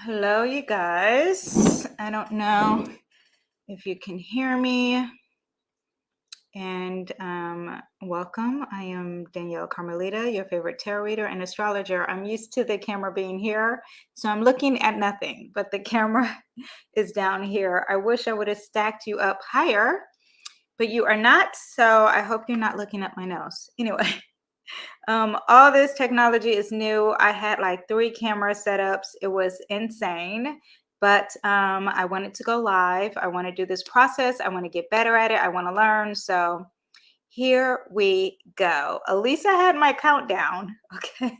Hello, you guys. I don't know if you can hear me. And welcome. I am Danyell Carmelita, your favorite tarot reader and astrologer. I'm used to the camera being here, so I'm looking at nothing, but the camera is down here. I wish I would have stacked you up higher, but you are not, so I hope you're not looking at my nose. Anyway. All this technology is new. I had like 3 camera setups. It was insane, but I wanted to go live. I want to do this process. I want to get better at it. I want to learn. So here we go. Elisa had my countdown. Okay.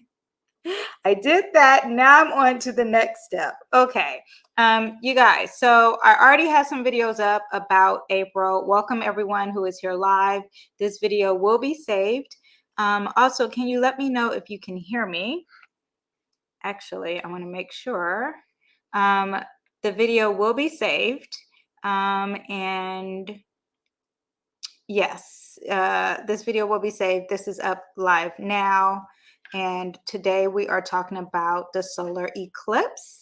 I did that. Now I'm on to the next step. Okay. You guys, so I already have some videos up about April. Welcome everyone who is here live. This video will be saved. Also, can you let me know if you can hear me? Actually, I want to make sure. The video will be saved. And yes, this video will be saved. This is up live now. And today we are talking about the solar eclipse.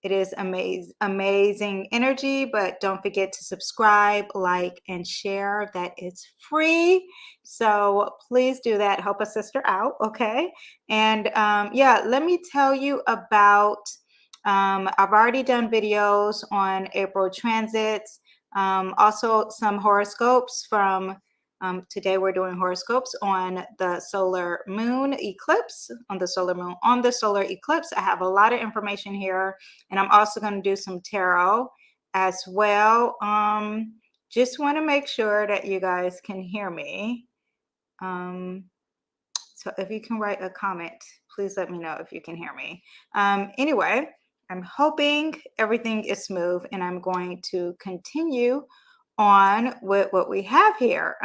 It is amazing energy, but don't forget to subscribe, like, and share. That is free. So please do that. Help a sister out, okay? And yeah, let me tell you about, I've already done videos on April transits, also some horoscopes from today we're doing horoscopes on the solar moon eclipse, on the solar moon, on the solar eclipse. I have a lot of information here, and I'm also going to do some tarot as well. Just want to make sure that you guys can hear me. So if you can write a comment, please let me know if you can hear me. Anyway, I'm hoping everything is smooth, and I'm going to continue on with what we have here.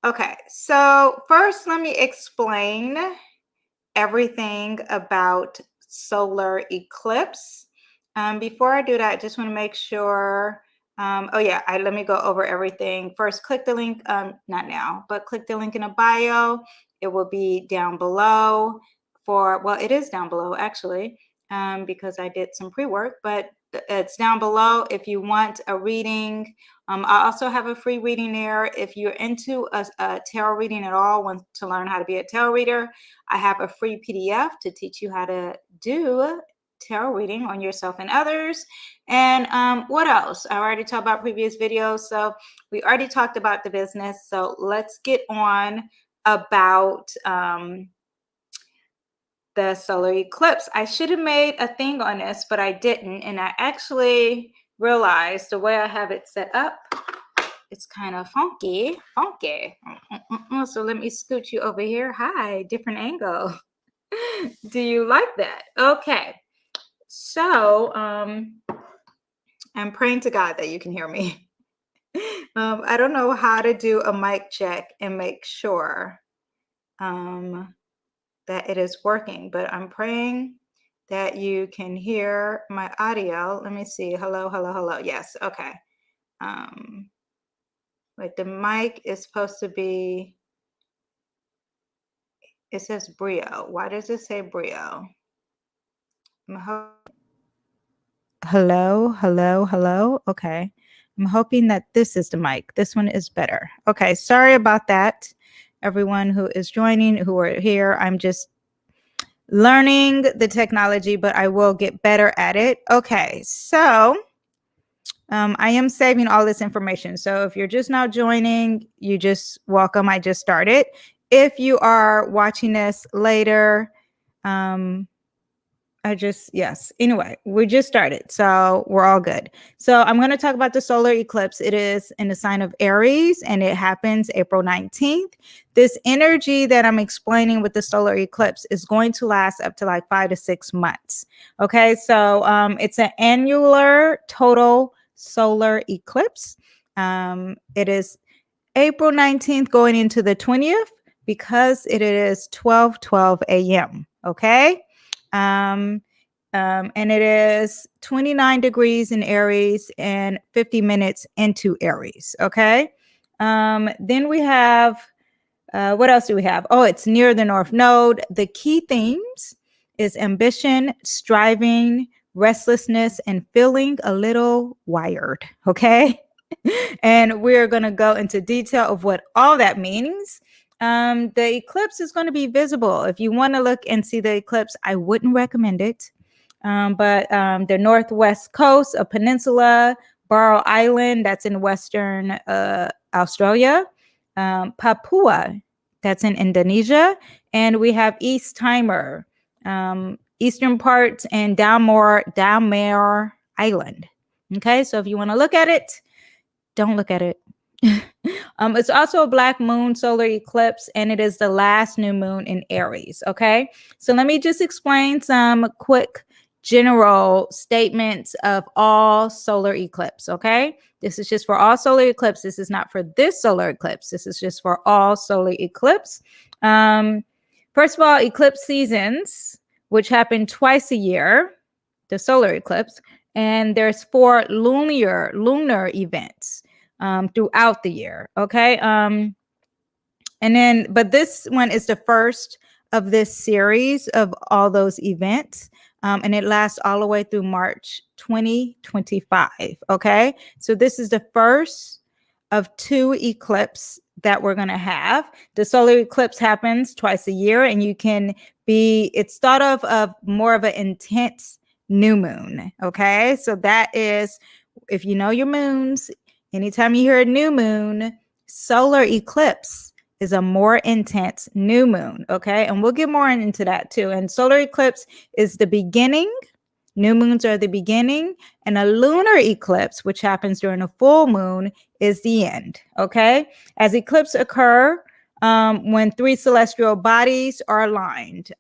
Okay, so first let me explain everything about solar eclipse. Before I do that, I just want to make sure, oh yeah, let me go over everything. First, click the link, not now, but click the link in the bio. It will be down below well, it is down below actually, because I did some pre-work, but it's down below if you want a reading. I also have a free reading there. If you're into a tarot reading at all, want to learn how to be a tarot reader, I have a free PDF to teach you how to do tarot reading on yourself and others. And what else? I already talked about previous videos. So we already talked about the business. So let's get on about the solar eclipse. I should have made a thing on this, but I didn't. And I actually realized the way I have it set up, it's kind of funky. So let me scoot you over here. Hi, different angle. Do you like that? Okay. So I'm praying to God that you can hear me. I don't know how to do a mic check and make sure that it is working, but I'm praying that you can hear my audio. Let me see. Hello, hello, hello. Yes. Okay. Like the mic is supposed to be, it says Brio. Why does it say Brio? Hello, hello, hello. Okay. I'm hoping that this is the mic. This one is better. Okay. Sorry about that. Everyone who is joining, who are here, I'm just learning the technology, but I will get better at it. Okay. So I am saving all this information. So if you're just now joining, you just welcome. I just started. If you are watching this later, yes. Anyway, we just started, so we're all good. So I'm going to talk about the solar eclipse. It is in the sign of Aries, and it happens April 19th. This energy that I'm explaining with the solar eclipse is going to last up to like 5 to 6 months. Okay, so it's an annular total solar eclipse. It is April 19th going into the 20th because it is 12:12 a.m. Okay. And it is 29 degrees in Aries and 50 minutes into Aries. Okay. Then we have, what else do we have? Oh, it's near the North Node. The key themes is ambition, striving, restlessness, and feeling a little wired. Okay. And we're going to go into detail of what all that means. The eclipse is going to be visible. If you want to look and see the eclipse, I wouldn't recommend it. But the northwest coast, a peninsula, Barrow Island, that's in Western Australia, Papua, that's in Indonesia, and we have East Timor, eastern parts, and Dalmare Island. Okay, so if you want to look at it, don't look at it. It's also a black moon solar eclipse, and it is the last new moon in Aries. Okay, so let me just explain some quick general statements of all solar eclipse. Okay, this is just for all solar eclipse. This is not for this solar eclipse. This is just for all solar eclipse. First of all, eclipse seasons, which happen twice a year, the solar eclipse, and there's 4 lunar events throughout the year. Okay. But this one is the first of this series of all those events. And it lasts all the way through March 2025. Okay. So this is the first of 2 eclipses that we're going to have. The solar eclipse happens twice a year, and it's thought of more of an intense new moon. Okay. So that is, if you know your moons, anytime you hear a new moon, solar eclipse is a more intense new moon. Okay. And we'll get more into that too. And solar eclipse is the beginning. New moons are the beginning, and a lunar eclipse, which happens during a full moon, is the end. Okay. As eclipses occur, when 3 celestial bodies are aligned.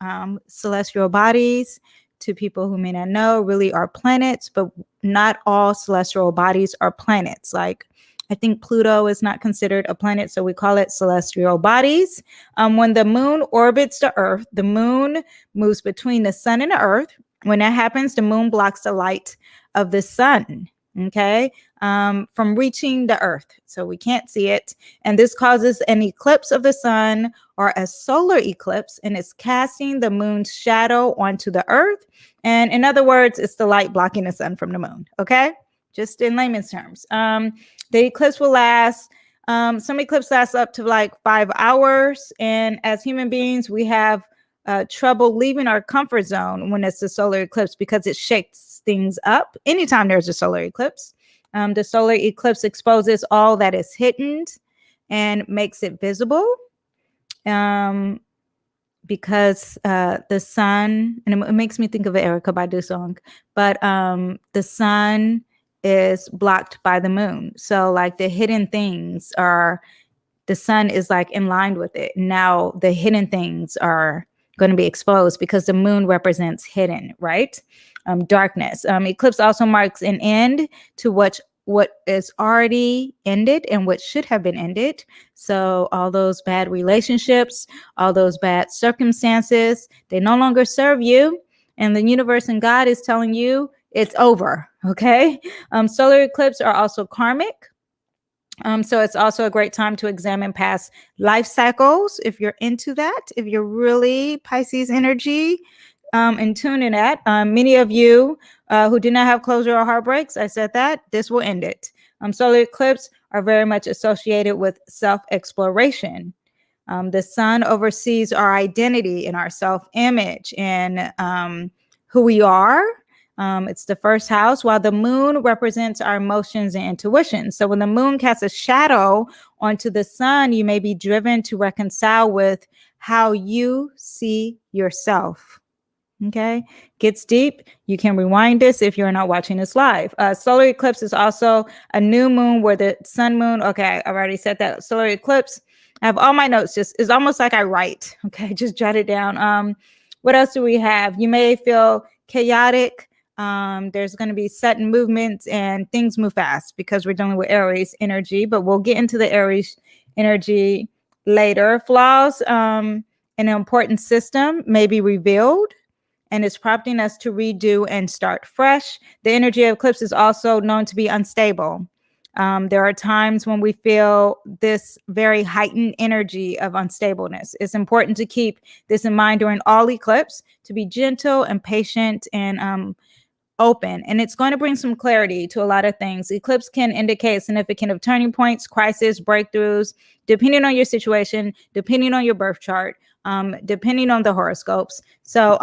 Celestial bodies, to people who may not know, really are planets, but not all celestial bodies are planets. Like, I think Pluto is not considered a planet, so we call it celestial bodies. When the moon orbits the Earth, the moon moves between the sun and the Earth. When that happens, the moon blocks the light of the sun, okay, from reaching the Earth. So we can't see it. And this causes an eclipse of the sun, or a solar eclipse, and it's casting the moon's shadow onto the Earth. And in other words, it's the light blocking the sun from the moon, okay? Just in layman's terms. The eclipse will last, some eclipses last up to like 5 hours. And as human beings, we have trouble leaving our comfort zone when it's a solar eclipse, because it shakes things up anytime there's a solar eclipse. The solar eclipse exposes all that is hidden and makes it visible, because the sun, and it makes me think of an Erykah Badu song, but the sun is blocked by the moon. So like the hidden things the sun is like in line with it. Now the hidden things are going to be exposed, because the moon represents hidden, right? Darkness. Eclipse also marks an end to what is already ended and what should have been ended. So all those bad relationships, all those bad circumstances, they no longer serve you. And the universe and God is telling you it's over. Okay. Solar eclipses are also karmic. So it's also a great time to examine past life cycles, if you're into that, if you're really Pisces energy, and tune in that. Many of you who did not have closure or heartbreaks, I said that, this will end it. Solar eclipses are very much associated with self-exploration. The sun oversees our identity and our self-image and who we are. It's the first house, while the moon represents our emotions and intuition. So when the moon casts a shadow onto the sun, you may be driven to reconcile with how you see yourself. Okay, gets deep. You can rewind this if you're not watching this live. Solar eclipse is also a new moon where the sun moon. Okay, I've already said that. Solar eclipse. I have all my notes. It's almost like I write. Okay, just jot it down. What else do we have? You may feel chaotic. There's going to be sudden movements and things move fast, because we're dealing with Aries energy, but we'll get into the Aries energy later. Flaws in an important system may be revealed, and it's prompting us to redo and start fresh. The energy of eclipse is also known to be unstable. There are times when we feel this very heightened energy of unstableness. It's important to keep this in mind during all eclipse, to be gentle and patient and open, and it's going to bring some clarity to a lot of things. Eclipse can indicate significant of turning points, crisis, breakthroughs, depending on your situation, depending on your birth chart, depending on the horoscopes. So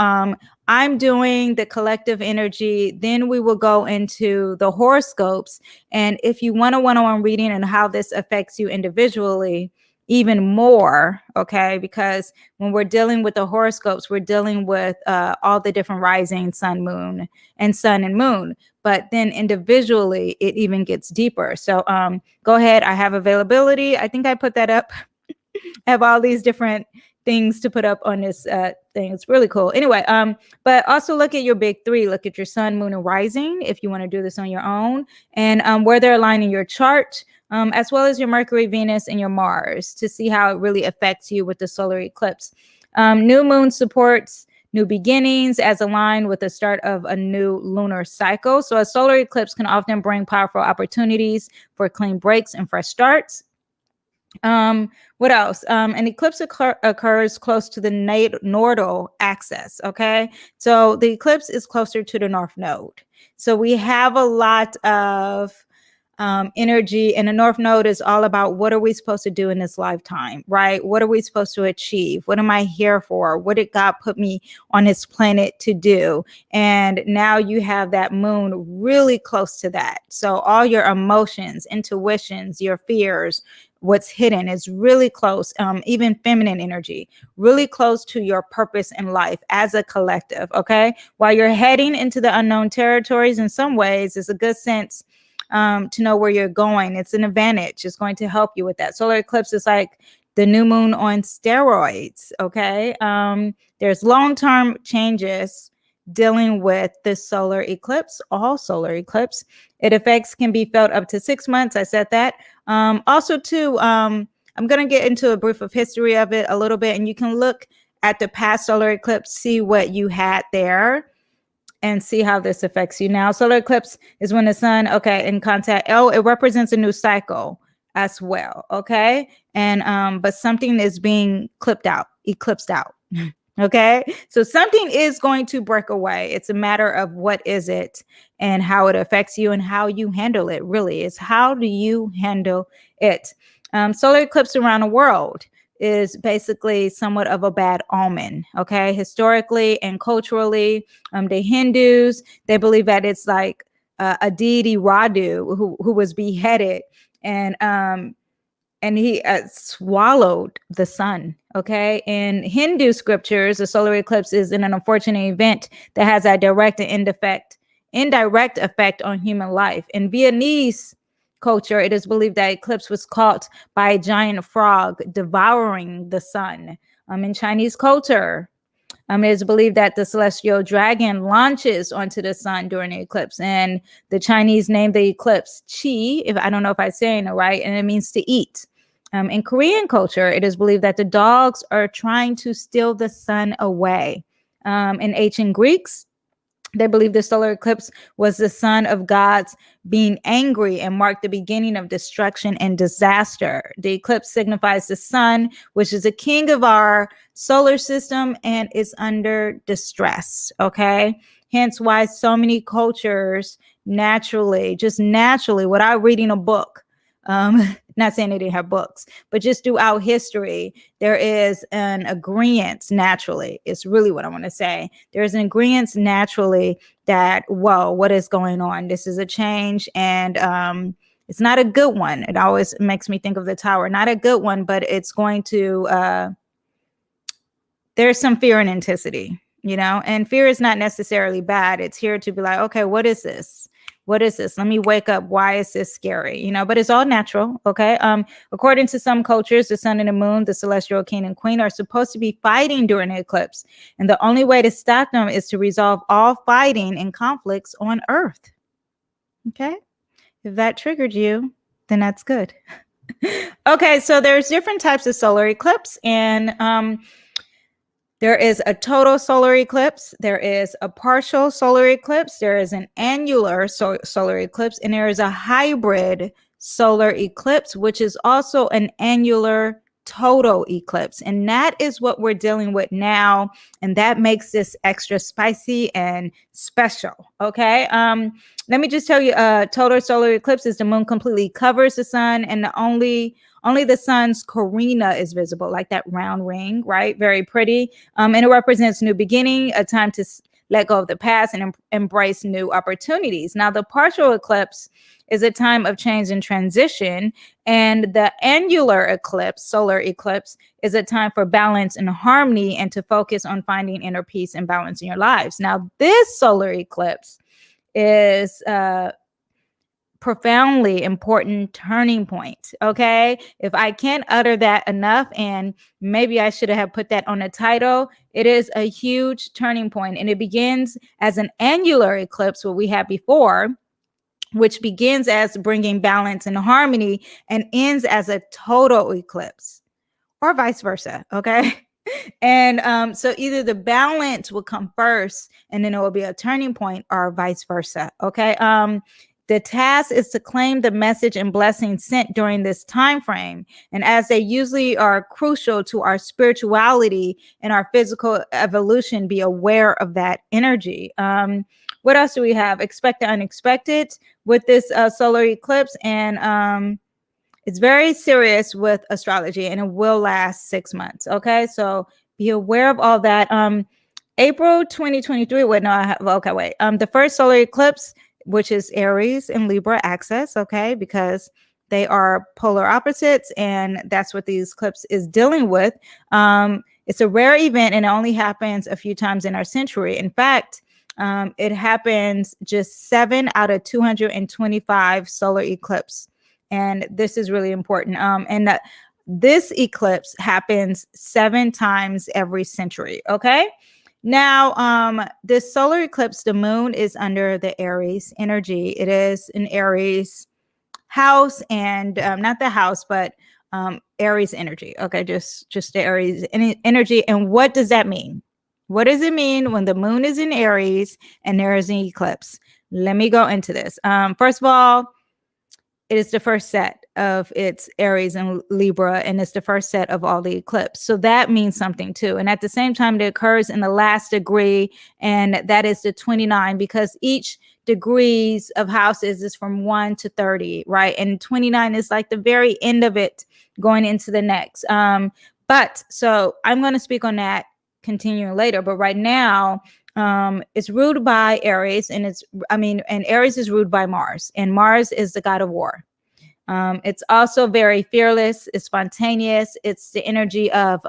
I'm doing the collective energy, then we will go into the horoscopes. And if you want a one-on-one reading and how this affects you individually even more, okay, because when we're dealing with the horoscopes, we're dealing with all the different rising sun, moon, and sun and moon. But then individually, it even gets deeper. So go ahead. I have availability. I think I put that up. I have all these different things to put up on this thing. It's really cool. Anyway, but also look at your big three. Look at your sun, moon, and rising if you want to do this on your own, and where they're aligned in your chart, as well as your Mercury, Venus, and your Mars, to see how it really affects you with the solar eclipse. New moon supports new beginnings as aligned with the start of a new lunar cycle. So a solar eclipse can often bring powerful opportunities for clean breaks and fresh starts. What else? An eclipse occurs close to the nodal axis. Okay, so the eclipse is closer to the north node. So we have a lot of energy, and the north node is all about what are we supposed to do in this lifetime, right? What are we supposed to achieve? What am I here for? What did God put me on this planet to do? And now you have that moon really close to that. So all your emotions, intuitions, your fears, what's hidden is really close, even feminine energy, really close to your purpose in life as a collective, okay? While you're heading into the unknown territories, in some ways, it's a good sense to know where you're going. It's an advantage. It's going to help you with that. Solar eclipse is like the new moon on steroids, okay? There's long-term changes dealing with this solar eclipse, all solar eclipse. It effects can be felt up to 6 months. I said that. Also, too, I'm going to get into a brief of history of it a little bit, and you can look at the past solar eclipse, see what you had there, and see how this affects you now. Solar eclipse is when the sun, okay, in contact. Oh, it represents a new cycle as well, okay? And but something is being eclipsed out. Okay, so something is going to break away. It's a matter of what is it and how it affects you and how you handle it. Really, is how do you handle it? Solar eclipse around the world is basically somewhat of a bad omen. Okay, historically and culturally, the Hindus, they believe that it's like a deity Radu who was beheaded, and he swallowed the sun. Okay, in Hindu scriptures, a solar eclipse is an unfortunate event that has a direct and indirect effect on human life. In Vietnamese culture, it is believed that eclipse was caught by a giant frog devouring the sun. In Chinese culture, it is believed that the celestial dragon launches onto the sun during the eclipse, and the Chinese name the eclipse Qi, if I don't know if I'm saying it right, and it means to eat. In Korean culture, it is believed that the dogs are trying to steal the sun away. In ancient Greeks, they believe the solar eclipse was the son of gods being angry and marked the beginning of destruction and disaster. The eclipse signifies the sun, which is the king of our solar system and is under distress, okay? Hence why so many cultures naturally, without reading a book, not saying they didn't have books, but just throughout history, there is an agreement naturally. It's really what I want to say. There's an agreement naturally that, whoa, what is going on? This is a change, and it's not a good one. It always makes me think of the tower. Not a good one, but it's going to, there's some fear and intensity, you know, and fear is not necessarily bad. It's here to be like, okay, what is this? What is this? Let me wake up. Why is this scary? You know, but it's all natural. Okay. According to some cultures, the sun and the moon, the celestial king and queen, are supposed to be fighting during the eclipse. And the only way to stop them is to resolve all fighting and conflicts on Earth. Okay. If that triggered you, then that's good. Okay. So there's different types of solar eclipse, and there is a total solar eclipse, there is a partial solar eclipse, there is an annular solar eclipse, and there is a hybrid solar eclipse, which is also an annular total eclipse. And that is what we're dealing with now. And that makes this extra spicy and special. Okay. Let me just tell you, total solar eclipse is the moon completely covers the sun, and only the sun's corona is visible, like that round ring, right? Very pretty. And it represents new beginning, a time to let go of the past and embrace new opportunities. Now, the partial eclipse is a time of change and transition, and the annular eclipse, solar eclipse, is a time for balance and harmony and to focus on finding inner peace and balance in your lives. Now, this solar eclipse is profoundly important turning point. Okay. If I can't utter that enough, and maybe I should have put that on the title, it is a huge turning point, and it begins as an annular eclipse, what we had before, which begins as bringing balance and harmony and ends as a total eclipse, or vice versa. Okay. And so either the balance will come first and then it will be a turning point, or vice versa. Okay. The task is to claim the message and blessings sent during this time frame. And as they usually are crucial to our spirituality and our physical evolution, be aware of that energy. What else do we have? Expect the unexpected with this solar eclipse. And it's very serious with astrology, and it will last 6 months. Okay. So be aware of all that. April 2023. Wait, no, I have, okay, wait. The first solar eclipse, which is Aries and Libra axis, okay, because they are polar opposites, and that's what these eclipse is dealing with. It's a rare event, and it only happens a few times in our century. In fact, it happens just 7 out of 225 solar eclipse, and this is really important. This eclipse happens 7 times every century, okay? Now, this solar eclipse, the moon is under the Aries energy. It is an Aries house, and not the house, but Aries energy. Okay, just the Aries energy. And what does that mean? What does it mean when the moon is in Aries and there is an eclipse? Let me go into this. First of all, it is the first set of its Aries and Libra, and it's the first set of all the eclipse. So that means something too. And at the same time, it occurs in the last degree, and that is the 29, because each degrees of houses is from 1 to 30, right? And 29 is like the very end of it going into the next. But so I'm going to speak on that continuing later. But right now, it's ruled by Aries, and and Aries is ruled by Mars, and Mars is the god of war. It's also very fearless. It's spontaneous. It's the energy of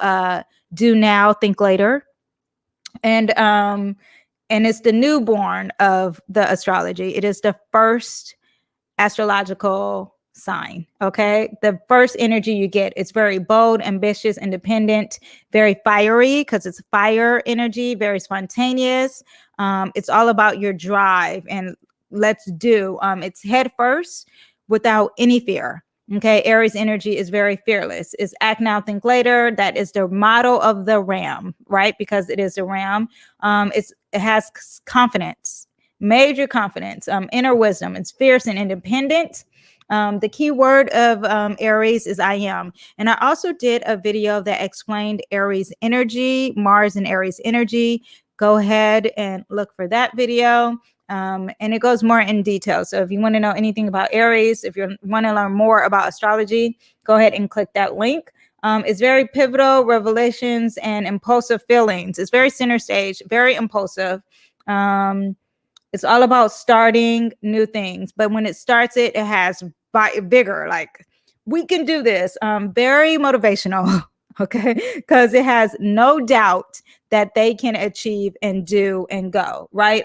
do now, think later, and it's the newborn of the astrology. It is the first astrological sign. Okay, the first energy you get. It's very bold, ambitious, independent, very fiery, because it's fire energy, very spontaneous. It's all about your drive and let's do. It's head first without any fear. Okay, Aries energy is very fearless. It's act now, think later. That is the motto of the ram, right? Because it is a ram. It has confidence, major confidence, inner wisdom. It's fierce and independent. The key word of Aries is I am. And I also did a video that explained Aries energy, Mars and Aries energy. Go ahead and look for that video. And it goes more in detail. So if you want to know anything about Aries, if you want to learn more about astrology, go ahead and click that link. It's very pivotal, revelations, and impulsive feelings. It's very center stage, very impulsive. It's all about starting new things. But when it starts it has vigor, like we can do this. Very motivational, okay? Because it has no doubt that they can achieve and do and go, right?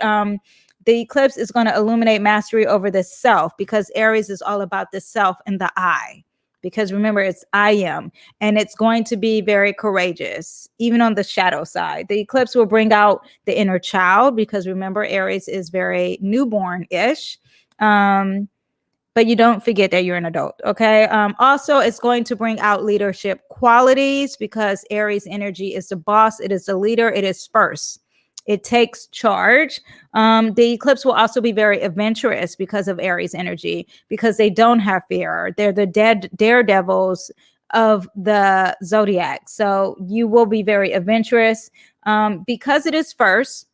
The eclipse is going to illuminate mastery over the self, because Aries is all about the self and the I. Because remember, it's I am, and it's going to be very courageous, even on the shadow side. The eclipse will bring out the inner child, because remember, Aries is very newborn-ish. But you don't forget that you're an adult, okay? Also, it's going to bring out leadership qualities, because Aries energy is the boss. It is the leader. It is first. It takes charge. The eclipse will also be very adventurous because of Aries energy, because they don't have fear. They're the dead daredevils of the zodiac. So you will be very adventurous because it is first.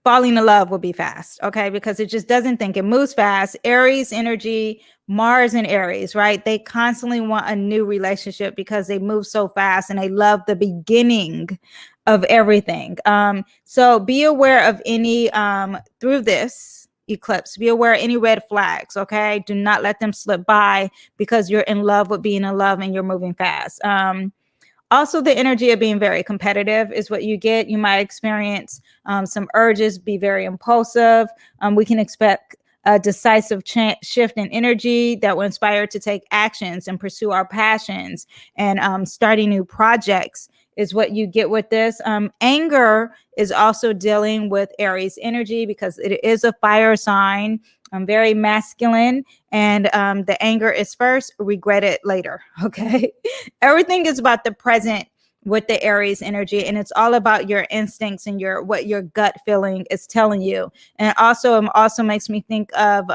Falling in love will be fast, okay? Because it just doesn't think, it moves fast. Aries energy, Mars and Aries, right? They constantly want a new relationship because they move so fast and they love the beginning of everything. So be aware of any, through this eclipse, be aware of any red flags, okay? Do not let them slip by because you're in love with being in love and you're moving fast. Also, the energy of being very competitive is what you get. You might experience some urges, be very impulsive. We can expect a decisive shift in energy that will inspire to take actions and pursue our passions, and starting new projects is what you get with this. Anger is also dealing with Aries energy because it is a fire sign. Very masculine, and the anger is first, regret it later. Okay. Everything is about the present with the Aries energy, and it's all about your instincts and what your gut feeling is telling you. And it also makes me think of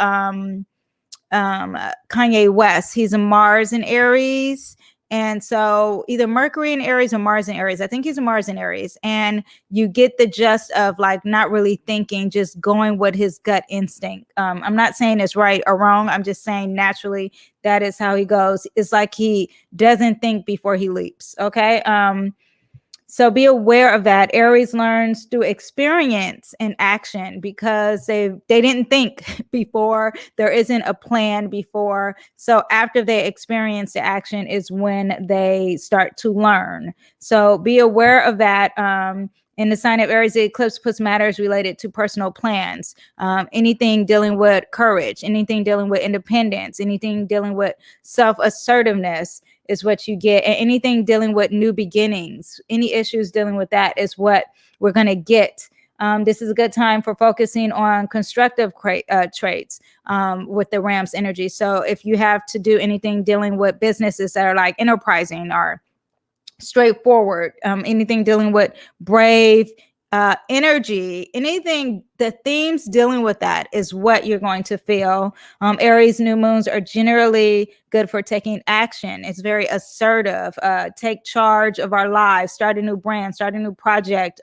Kanye West. He's a Mars in Aries. And so either Mercury in Aries or Mars in Aries. I think he's a Mars in Aries. And you get the gist of like not really thinking, just going with his gut instinct. I'm not saying it's right or wrong. I'm just saying naturally that is how he goes. It's like he doesn't think before he leaps. Okay. So be aware of that. Aries learns through experience and action because they didn't think before. There isn't a plan before. So after they experience the action is when they start to learn. So be aware of that. In the sign of Aries, the eclipse puts matters related to personal plans, anything dealing with courage, anything dealing with independence, anything dealing with self-assertiveness is what you get. And anything dealing with new beginnings, any issues dealing with that is what we're going to get. This is a good time for focusing on constructive traits with the Ram's energy. So if you have to do anything dealing with businesses that are like enterprising or straightforward, anything dealing with brave energy, anything, the themes dealing with that is what you're going to feel. Aries new moons are generally good for taking action. It's very assertive. Take charge of our lives, start a new brand, start a new project,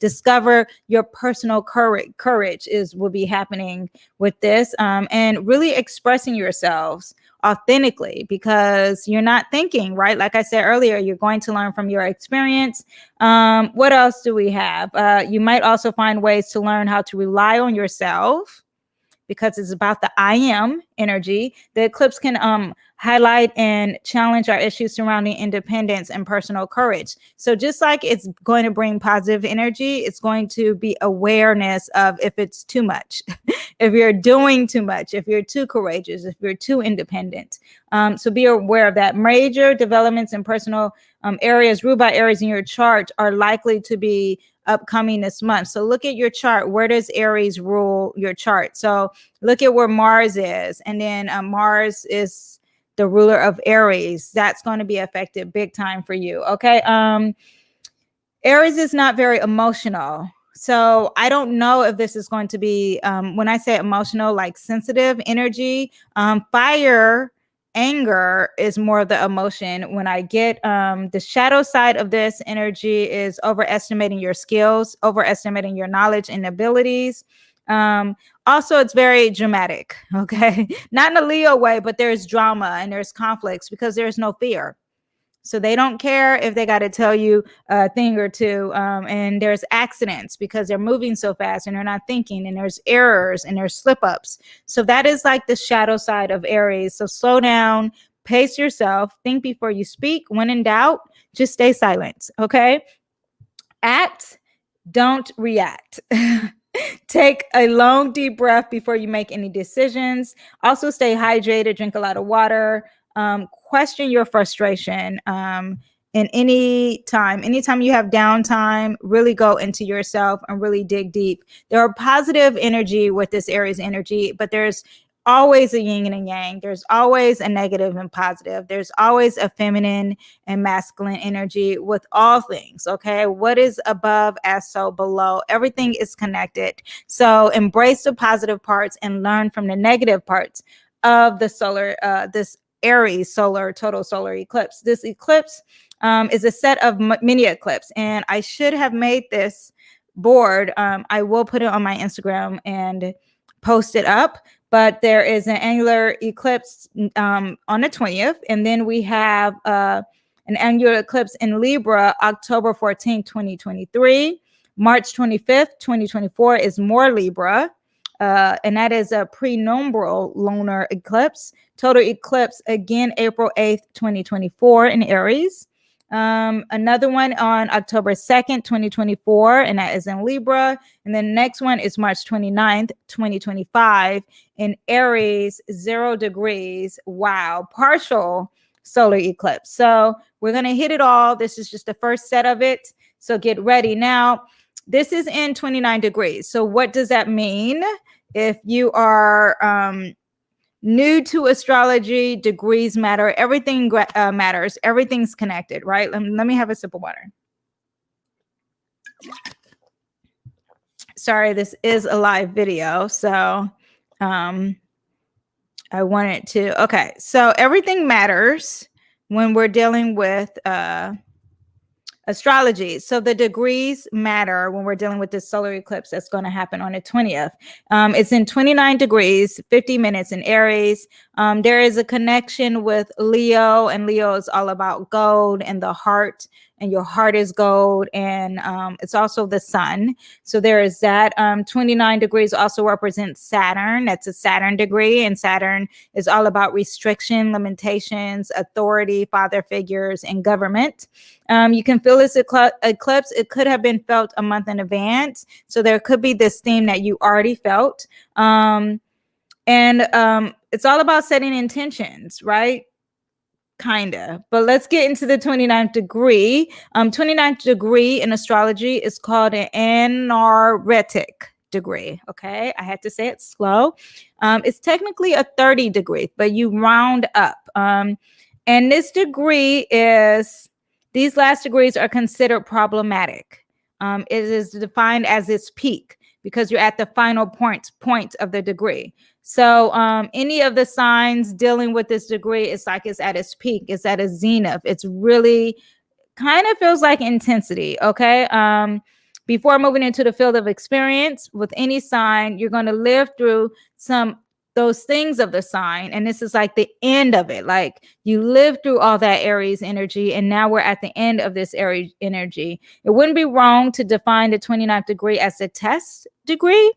discover your personal courage will be happening with this, and really expressing yourselves authentically because you're not thinking, right? Like I said earlier, you're going to learn from your experience. What else do we have? You might also find ways to learn how to rely on yourself because it's about the I am energy. The eclipse can highlight and challenge our issues surrounding independence and personal courage. So just like it's going to bring positive energy, it's going to be awareness of if it's too much, if you're doing too much, if you're too courageous, if you're too independent. So be aware of that. Major developments in personal areas ruled by Aries in your chart are likely to be upcoming this month. So look at your chart. Where does Aries rule your chart? So look at where Mars is, and then Mars is the ruler of Aries. That's going to be affected big time for you. Okay. Aries is not very emotional. So I don't know if this is going to be, when I say emotional, like sensitive energy, fire, anger is more of the emotion. When I get the shadow side of this energy is overestimating your skills, overestimating your knowledge and abilities. Also, it's very dramatic. Okay. Not in a Leo way, but there's drama and there's conflicts because there's no fear. So they don't care if they got to tell you a thing or two. And there's accidents because they're moving so fast and they're not thinking, and there's errors and there's slip ups. So that is like the shadow side of Aries. So slow down, pace yourself, think before you speak. When in doubt, just stay silent. Okay. Act, don't react. Take a long, deep breath before you make any decisions. Also stay hydrated, drink a lot of water. Question your frustration in anytime you have downtime, really go into yourself and really dig deep. There are positive energy with this Aries energy, but there's always a yin and a yang. There's always a negative and positive. There's always a feminine and masculine energy with all things. Okay. What is above as so below? Everything is connected. So embrace the positive parts and learn from the negative parts of the solar, this Aries solar, total solar eclipse. This eclipse is a set of mini eclipse. And I should have made this board. I will put it on my Instagram and post it up. But there is an annular eclipse on the 20th. And then we have an annular eclipse in Libra, October 14th, 2023. March 25th, 2024 is more Libra. And that is a prenumbral lunar eclipse. Total eclipse again, April 8th, 2024 in Aries. Another one on October 2nd, 2024, and that is in Libra. And then next one is March 29th, 2025 in Aries, 0 degrees. Wow, partial solar eclipse. So we're going to hit it all. This is just the first set of it. So get ready. Now, this is in 29 degrees. So what does that mean? If you are new to astrology, degrees matter. Everything matters. Everything's connected, right? Let me have a sip of water. Sorry, this is a live video, so I wanted to. Okay, so everything matters when we're dealing with astrology. So the degrees matter when we're dealing with this solar eclipse that's going to happen on the 20th. It's in 29 degrees, 50 minutes in Aries. There is a connection with Leo, and Leo is all about gold and the heart, and your heart is gold, and it's also the sun. So there is that. 29 degrees also represents Saturn. That's a Saturn degree, and Saturn is all about restriction, limitations, authority, father figures, and government. You can feel this eclipse. It could have been felt a month in advance. So there could be this theme that you already felt. And it's all about setting intentions, right? Kinda. But let's get into the 29th degree. 29th degree in astrology is called an anaretic degree. Okay. I had to say it slow. It's technically a 30 degree, but you round up. And this degree is, these last degrees are considered problematic. It is defined as its peak because you're at the final point of the degree. So any of the signs dealing with this degree, it's like it's at its peak. It's at a zenith. It's really kind of feels like intensity. Okay. Before moving into the field of experience with any sign, you're going to live through those things of the sign. And this is like the end of it. Like you live through all that Aries energy. And now we're at the end of this Aries energy. It wouldn't be wrong to define the 29th degree as a test degree,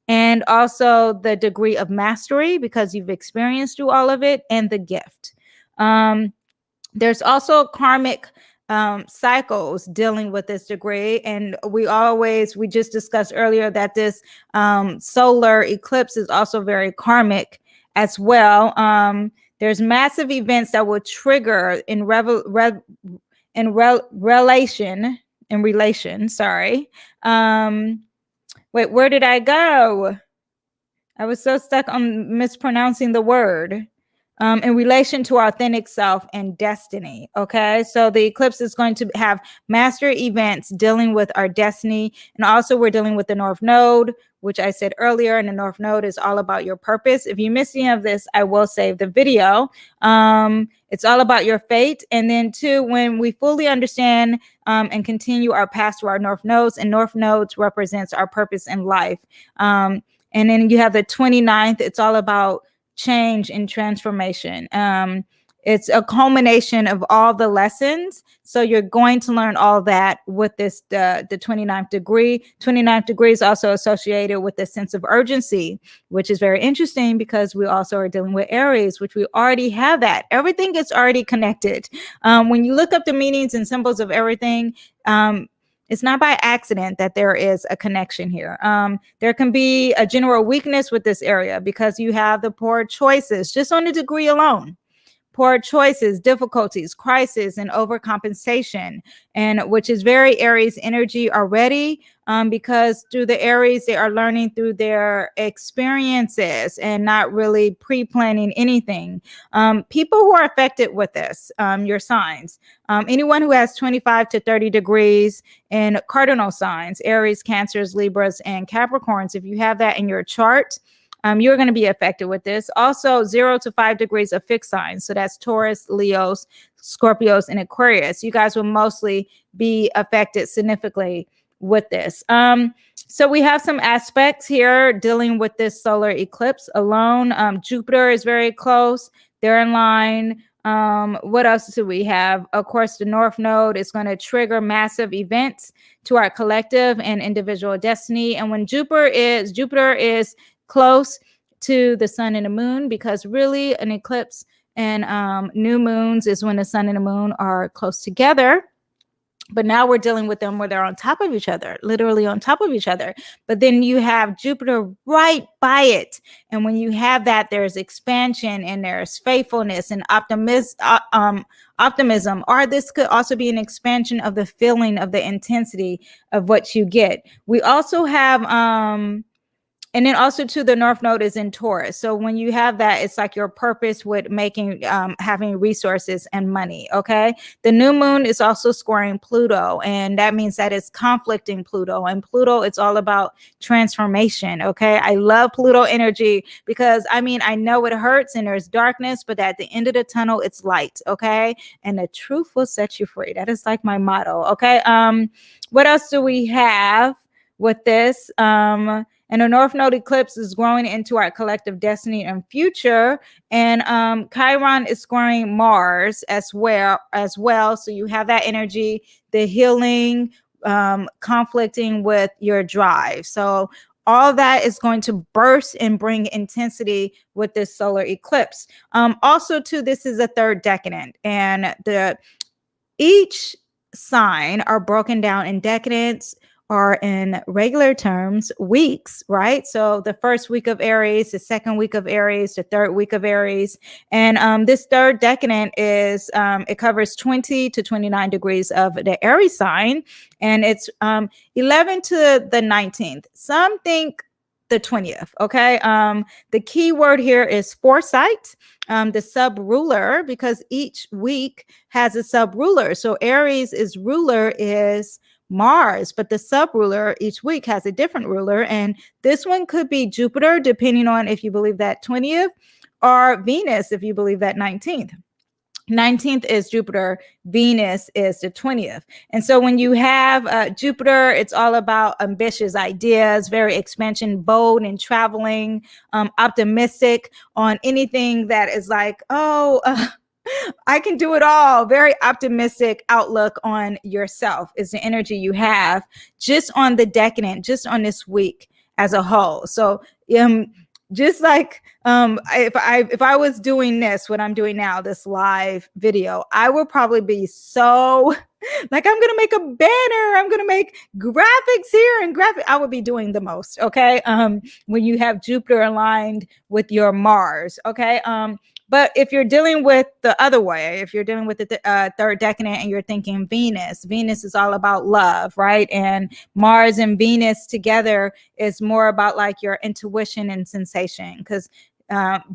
and also the degree of mastery because you've experienced through all of it, and the gift. There's also karmic cycles dealing with this degree. And we just discussed earlier that this solar eclipse is also very karmic as well. There's massive events that will trigger in relation. Sorry. Wait, where did I go? I was so stuck on mispronouncing the word. In relation to our authentic self and destiny. Okay, so the eclipse is going to have master events dealing with our destiny. And also we're dealing with the North Node, which I said earlier, and the North Node is all about your purpose. If you missed any of this, I will save the video. It's all about your fate. And then two, when we fully understand and continue our path to our North Nodes, and North Nodes represents our purpose in life. And then you have the 29th, it's all about change and transformation. It's a culmination of all the lessons. So you're going to learn all that with this, the 29th degree. 29th degree is also associated with a sense of urgency, which is very interesting because we also are dealing with Aries, which we already have that. Everything gets already connected. When you look up the meanings and symbols of everything, it's not by accident that there is a connection here. There can be a general weakness with this area because you have the poor choices just on the degree alone. poor choices, difficulties, crisis, and overcompensation, and which is very Aries energy already, because through the Aries, they are learning through their experiences and not really pre-planning anything. People who are affected with this, your signs, anyone who has 25 to 30 degrees in cardinal signs, Aries, Cancers, Libras, and Capricorns, if you have that in your chart, you're going to be affected with this. Also, 0 to 5 degrees of fixed signs. So that's Taurus, Leos, Scorpios, and Aquarius. You guys will mostly be affected significantly with this. So we have some aspects here dealing with this solar eclipse alone. Jupiter is very close. They're in line. What else do we have? Of course, the North Node is going to trigger massive events to our collective and individual destiny. And when Jupiter is close to the sun and the moon, because really an eclipse and new moons is when the sun and the moon are close together. But now we're dealing with them where they're on top of each other, literally on top of each other. But then you have Jupiter right by it. And when you have that, there's expansion and there's faithfulness and optimism. Or this could also be an expansion of the feeling of the intensity of what you get. We also have and then also too, the North Node is in Taurus. So when you have that, it's like your purpose with making, having resources and money. Okay. The new moon is also squaring Pluto. And that means that it's conflicting Pluto, and Pluto, it's all about transformation. Okay. I love Pluto energy because I mean, I know it hurts and there's darkness, but at the end of the tunnel, it's light. Okay. And the truth will set you free. That is like my motto. Okay. What else do we have with this? And the North Node eclipse is growing into our collective destiny and future. And Chiron is squaring Mars as well. So you have that energy, the healing, conflicting with your drive. So all that is going to burst and bring intensity with this solar eclipse. Also, too, this is a third decadent, and each sign are broken down in decadents, are in regular terms weeks, right? So the first week of Aries, the second week of Aries, the third week of Aries. And this third decadent is, it covers 20 to 29 degrees of the Aries sign. And it's 11 to the 19th. Some think the 20th, okay? The key word here is foresight. The sub-ruler, because each week has a sub-ruler. So Aries' ruler is Mars, but the sub-ruler each week has a different ruler. And this one could be Jupiter, depending on if you believe that 20th, or Venus, if you believe that 19th. 19th is Jupiter, Venus is the 20th. And so when you have Jupiter, it's all about ambitious ideas, very expansion, bold and traveling, optimistic on anything that is like, I can do it all. Very optimistic outlook on yourself is the energy you have just on the decadent, just on this week as a whole. So just like if I was doing this, what I'm doing now, this live video, I would probably be so like, I'm gonna make a banner, I'm gonna make graphics here and I would be doing the most. Okay. When you have Jupiter aligned with your Mars. Okay. But if you're dealing with the other way, if you're dealing with the third decadent and you're thinking Venus is all about love, right? And Mars and Venus together is more about like your intuition and sensation, because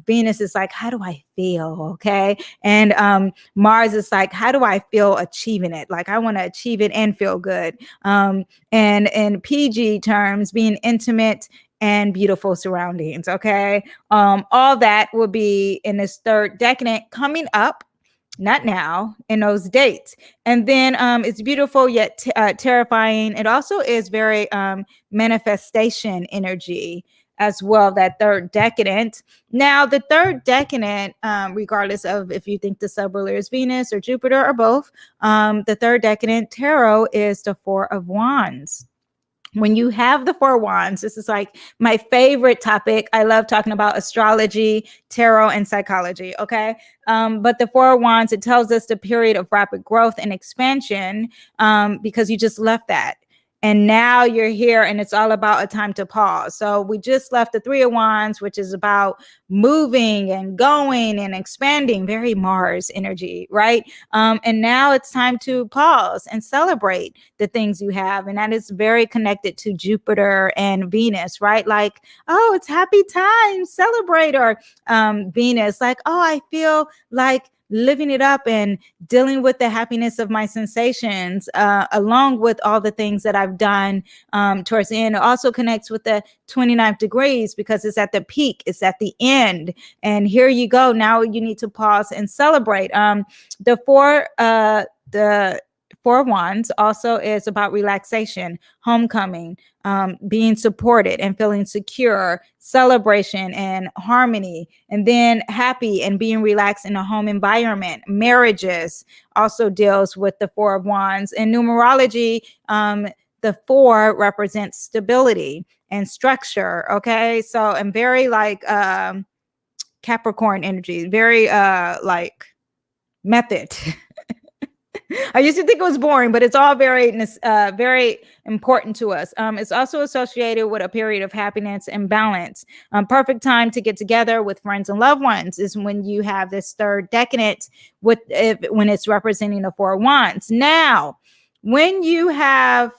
Venus is like, how do I feel? Okay. And Mars is like, how do I feel achieving it? Like, I want to achieve it and feel good. And in PG terms, being intimate and beautiful surroundings. Okay. All that will be in this third decadent coming up, not now, in those dates. And then it's beautiful yet terrifying. It also is very manifestation energy as well, that third decadent. Now, the third decadent, regardless of if you think the sub-ruler is Venus or Jupiter or both, the third decadent tarot is the Four of Wands. When you have the Four Wands, this is like my favorite topic. I love talking about astrology, tarot, and psychology. Okay. But the Four Wands, it tells us the period of rapid growth and expansion, because you just left that. And now you're here and it's all about a time to pause. So we just left the Three of Wands, which is about moving and going and expanding, very Mars energy, right? And now it's time to pause and celebrate the things you have. And that is very connected to Jupiter and Venus, right? Like, oh, it's happy time, celebrate. Or Venus, like, oh, I feel like living it up and dealing with the happiness of my sensations, along with all the things that I've done towards the end. It also connects with the 29th degrees because it's at the peak, it's at the end. And here you go. Now you need to pause and celebrate. The Four of Wands also is about relaxation, homecoming, being supported and feeling secure, celebration and harmony, and then happy and being relaxed in a home environment. Marriages also deals with the Four of Wands. In numerology, the four represents stability and structure. Okay, so I'm very like Capricorn energy, very like method. I used to think it was boring, but it's all very important to us. It's also associated with a period of happiness and balance. Perfect time to get together with friends and loved ones is when you have this third decadent when it's representing the Four of Wands. Now, when you have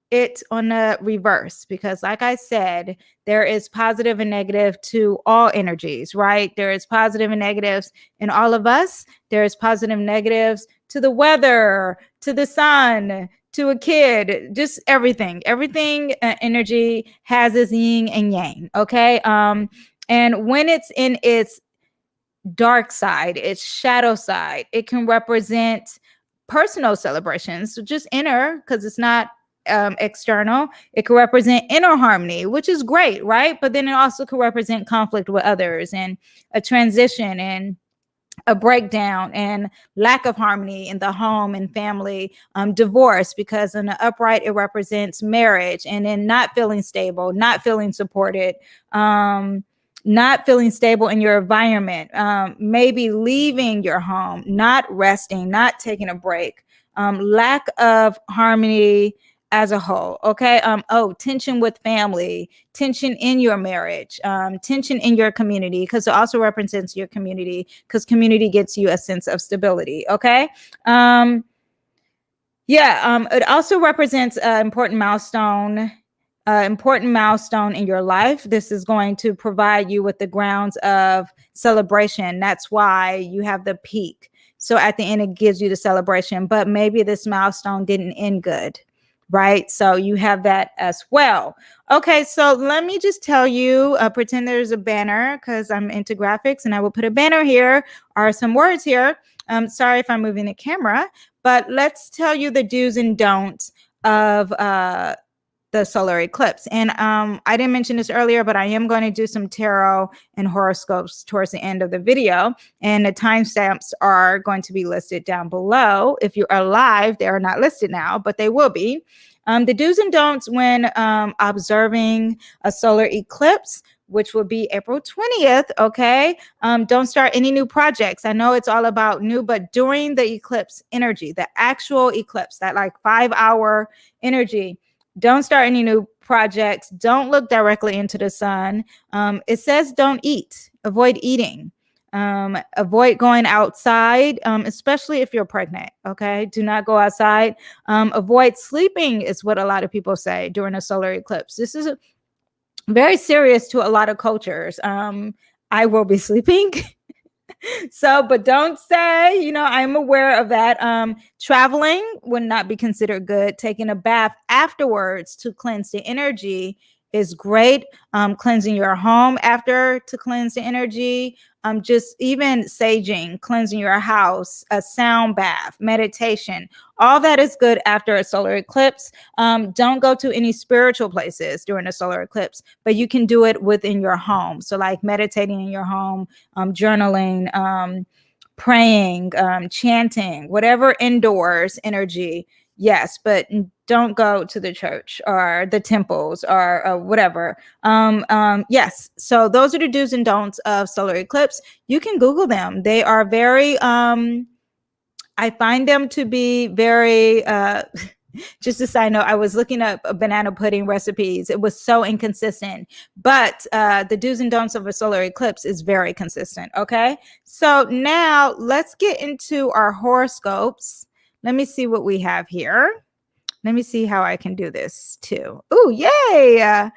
it on the reverse, because like I said, there is positive and negative to all energies, right? There is positive and negatives in all of us. There is positive and negatives to the weather, to the sun, to a kid, just everything. Everything energy has its yin and yang, okay? And when it's in its dark side, its shadow side, it can represent personal celebrations, so just inner, because it's not external. It can represent inner harmony, which is great, right? But then it also can represent conflict with others and a transition and a breakdown and lack of harmony in the home and family, divorce, because in the upright it represents marriage, and then not feeling stable, not feeling supported, not feeling stable in your environment, maybe leaving your home, not resting, not taking a break, lack of harmony as a whole. Okay. Tension with family, tension in your marriage, tension in your community, because it also represents your community, because community gets you a sense of stability. Okay. It also represents an important milestone in your life. This is going to provide you with the grounds of celebration. That's why you have the peak. So at the end, it gives you the celebration, but maybe this milestone didn't end good. Right. So you have that as well. Okay. So let me just tell you, pretend there's a banner because I'm into graphics, and I will put a banner here or some words here. Sorry if I'm moving the camera, but let's tell you the do's and don'ts of the solar eclipse. And I didn't mention this earlier, but I am going to do some tarot and horoscopes towards the end of the video. And the timestamps are going to be listed down below. If you are live, they are not listed now, but they will be. The do's and don'ts when observing a solar eclipse, which will be April 20th. Okay. Don't start any new projects. I know it's all about new, but during the eclipse energy, the actual eclipse, that like 5-hour energy, don't start any new projects. Don't look directly into the sun. It says don't eat. Avoid eating. Avoid going outside, especially if you're pregnant. Okay. Do not go outside. Avoid sleeping is what a lot of people say during a solar eclipse. This is very serious to a lot of cultures. I will be sleeping. So, but don't say, I'm aware of that. Traveling would not be considered good. Taking a bath afterwards to cleanse the energy is great. Cleansing your home after to cleanse the energy. Just even saging, cleansing your house, a sound bath, meditation, all that is good after a solar eclipse. Don't go to any spiritual places during a solar eclipse, but you can do it within your home. So like meditating in your home, journaling, praying, chanting, whatever indoors energy. Yes, but don't go to the church or the temples or whatever. Yes, so those are the do's and don'ts of solar eclipse. You can Google them. They are very, I find them to be very Just a side note, I was looking up banana pudding recipes. It was so inconsistent, but the do's and don'ts of a solar eclipse is very consistent. Okay, so now let's get into our horoscopes. Let me see what we have here. Let me see how I can do this too. Oh, yay!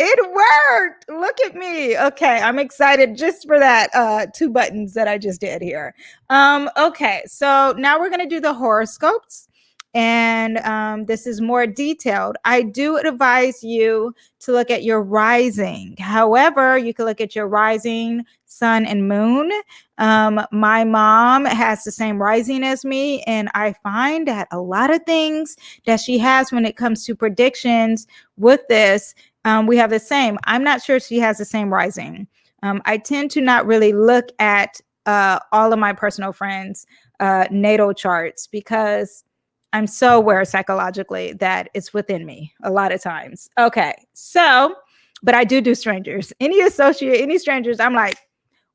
It worked. Look at me. Okay, I'm excited just for that 2 buttons that I just did here. Okay, so now we're going to do the horoscopes. And this is more detailed. I do advise you to look at your rising. However, you can look at your rising, sun, and moon. My mom has the same rising as me, and I find that a lot of things that she has when it comes to predictions with this, we have the same. I'm not sure she has the same rising. I tend to not really look at all of my personal friends' natal charts because I'm so aware psychologically that it's within me a lot of times. Okay, so, but I do strangers. Any associate, any strangers, I'm like,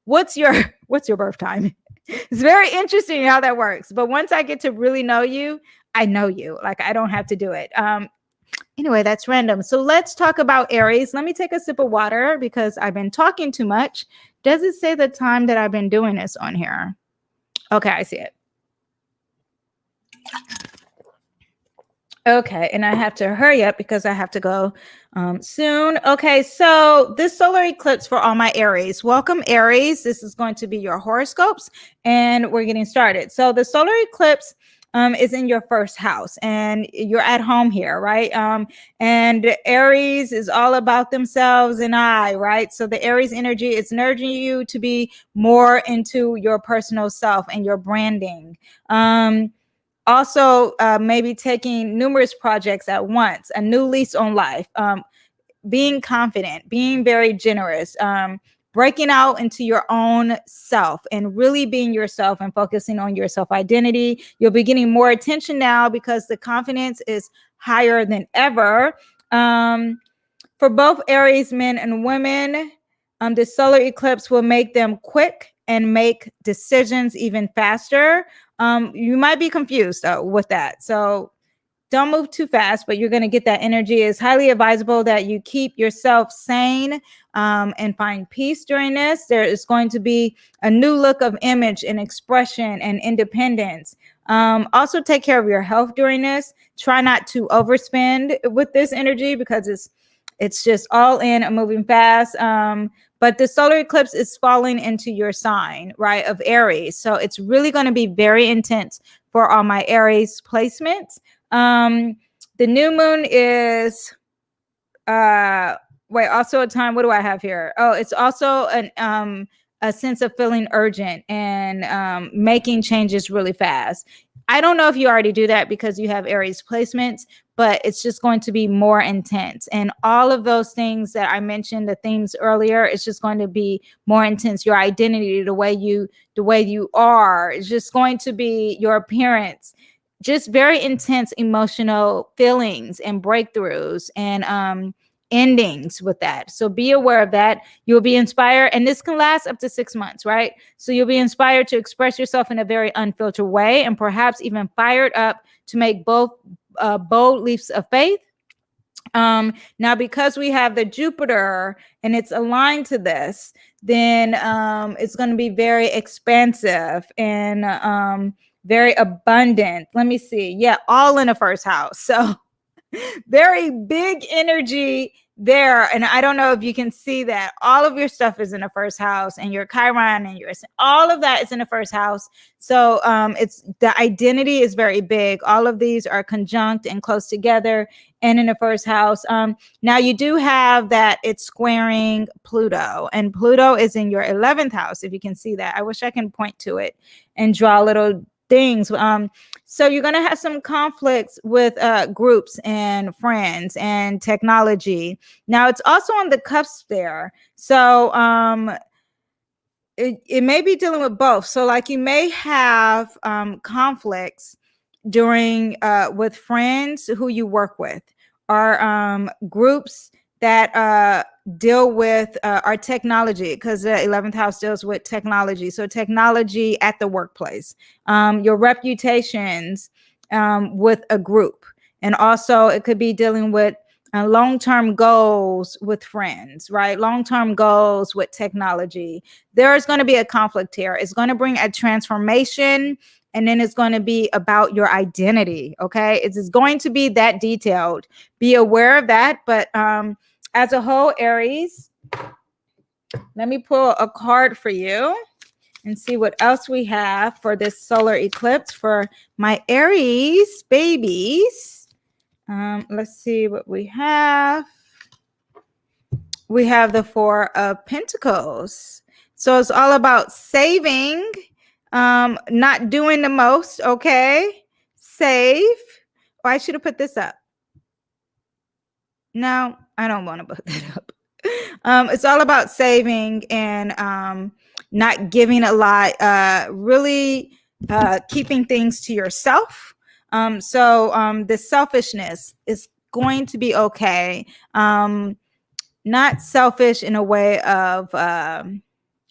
what's your birth time? It's very interesting how that works. But once I get to really know you, I know you. Like, I don't have to do it. Anyway, that's random. So let's talk about Aries. Let me take a sip of water because I've been talking too much. Does it say the time that I've been doing this on here? Okay, I see it. Okay, and I have to hurry up because I have to go soon. Okay, so this solar eclipse for all my Aries. Welcome, Aries. This is going to be your horoscopes, and we're getting started. So the solar eclipse is in your first house, and you're at home here, right? And Aries is all about themselves and I, right? So the Aries energy is nurturing you to be more into your personal self and your branding. Also, maybe taking numerous projects at once, a new lease on life, being confident, being very generous, breaking out into your own self and really being yourself and focusing on your self-identity. You'll be getting more attention now because the confidence is higher than ever. For both Aries men and women, the solar eclipse will make them quick and make decisions even faster. You might be confused though with that. So don't move too fast, but you're going to get that energy. It's highly advisable that you keep yourself sane and find peace during this. There is going to be a new look of image and expression and independence. Also take care of your health during this. Try not to overspend with this energy because it's just all in and moving fast. But the solar eclipse is falling into your sign, right, of Aries. So it's really going to be very intense for all my Aries placements. The new moon is, also a time, what do I have here? Oh, it's also a sense of feeling urgent and making changes really fast. I don't know if you already do that because you have Aries placements, but it's just going to be more intense. And all of those things that I mentioned, the themes earlier, it's just going to be more intense. Your identity, the way you are, it's just going to be your appearance, just very intense emotional feelings and breakthroughs and endings with that. So be aware of that. You'll be inspired, and this can last up to 6 months, right? So you'll be inspired to express yourself in a very unfiltered way and perhaps even fired up to make both bold leaps of faith. Now, because we have the Jupiter and it's aligned to this, then it's going to be very expansive and very abundant. Let me see. Yeah, all in the first house. So very big energy there. And I don't know if you can see that all of your stuff is in the first house, and your Chiron and all of that is in the first house. So it's the identity is very big. All of these are conjunct and close together and in the first house. Now you do have that it's squaring Pluto, and Pluto is in your 11th house. If you can see that, I wish I can point to it and draw little things. So you're going to have some conflicts with groups and friends and technology. Now it's also on the cusp there. So it may be dealing with both. So like you may have conflicts during with friends who you work with, or groups that deal with our technology, because the 11th house deals with technology. So technology at the workplace, your reputations with a group. And also it could be dealing with long-term goals with friends, right? Long-term goals with technology. There is going to be a conflict here. It's going to bring a transformation, and then it's going to be about your identity. Okay. It's going to be that detailed. Be aware of that. But as a whole, Aries, let me pull a card for you and see what else we have for this solar eclipse for my Aries babies. Let's see what we have. We have the Four of Pentacles. So it's all about saving, not doing the most, okay? Save. Oh, I should have put this up. No, I don't want to put that up. It's all about saving and not giving a lot, really keeping things to yourself. So the selfishness is going to be okay. Not selfish in a way of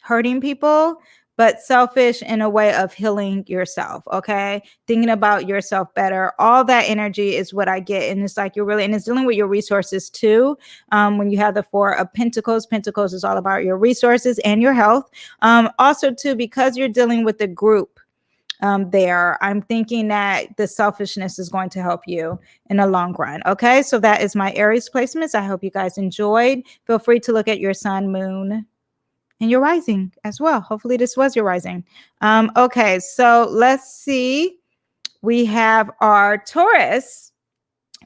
hurting people, but selfish in a way of healing yourself. Okay. Thinking about yourself better. All that energy is what I get. And it's like you're really, and it's dealing with your resources too. When you have the Four of Pentacles, Pentacles is all about your resources and your health. Also too, because you're dealing with the group there, I'm thinking that the selfishness is going to help you in the long run. Okay. So that is my Aries placements. I hope you guys enjoyed. Feel free to look at your sun, moon, and your rising as well. Hopefully this was your rising. Okay, so let's see. We have our Taurus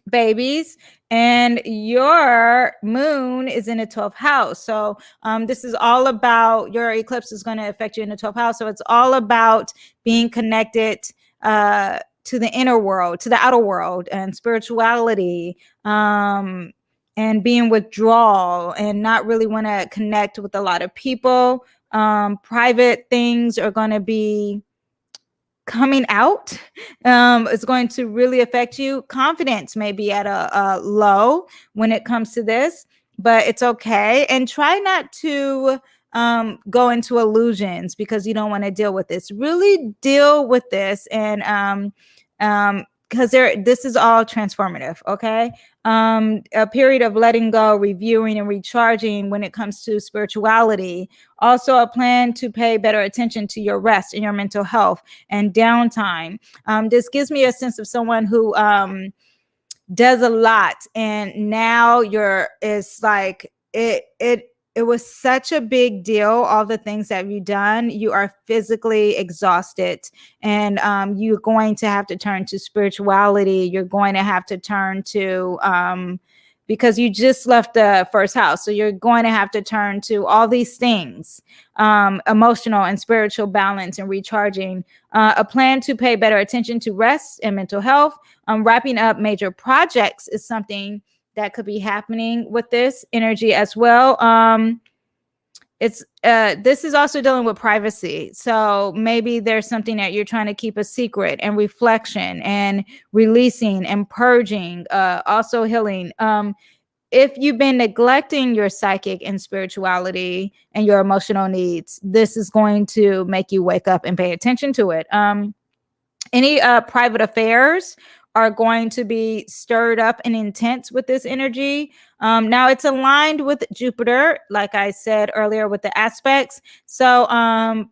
babies, and your moon is in the 12th house. So this is all about, your eclipse is going to affect you in the 12th house. So it's all about being connected to the inner world, to the outer world, and spirituality, and being withdrawal and not really want to connect with a lot of people. Private things are going to be coming out. It's going to really affect you. Confidence may be at a low when it comes to this, but it's okay. And try not to go into illusions because you don't want to deal with this. Really deal with this, and because this is all transformative. Okay. A period of letting go, reviewing, and recharging when it comes to spirituality. Also, a plan to pay better attention to your rest and your mental health and downtime. This gives me a sense of someone who does a lot, and now it's like it was such a big deal, all the things that you've done. You are physically exhausted, and you're going to have to turn to spirituality. You're going to have to turn to because you just left the first house, so you're going to have to turn to all these things, emotional and spiritual balance and recharging. A plan to pay better attention to rest and mental health. Wrapping up major projects is something that could be happening with this energy as well. This is also dealing with privacy. So maybe there's something that you're trying to keep a secret, and reflection and releasing and purging, also healing. If you've been neglecting your psychic and spirituality and your emotional needs, this is going to make you wake up and pay attention to it. Any private affairs are going to be stirred up and intense with this energy. Now it's aligned with Jupiter, like I said earlier, with the aspects. So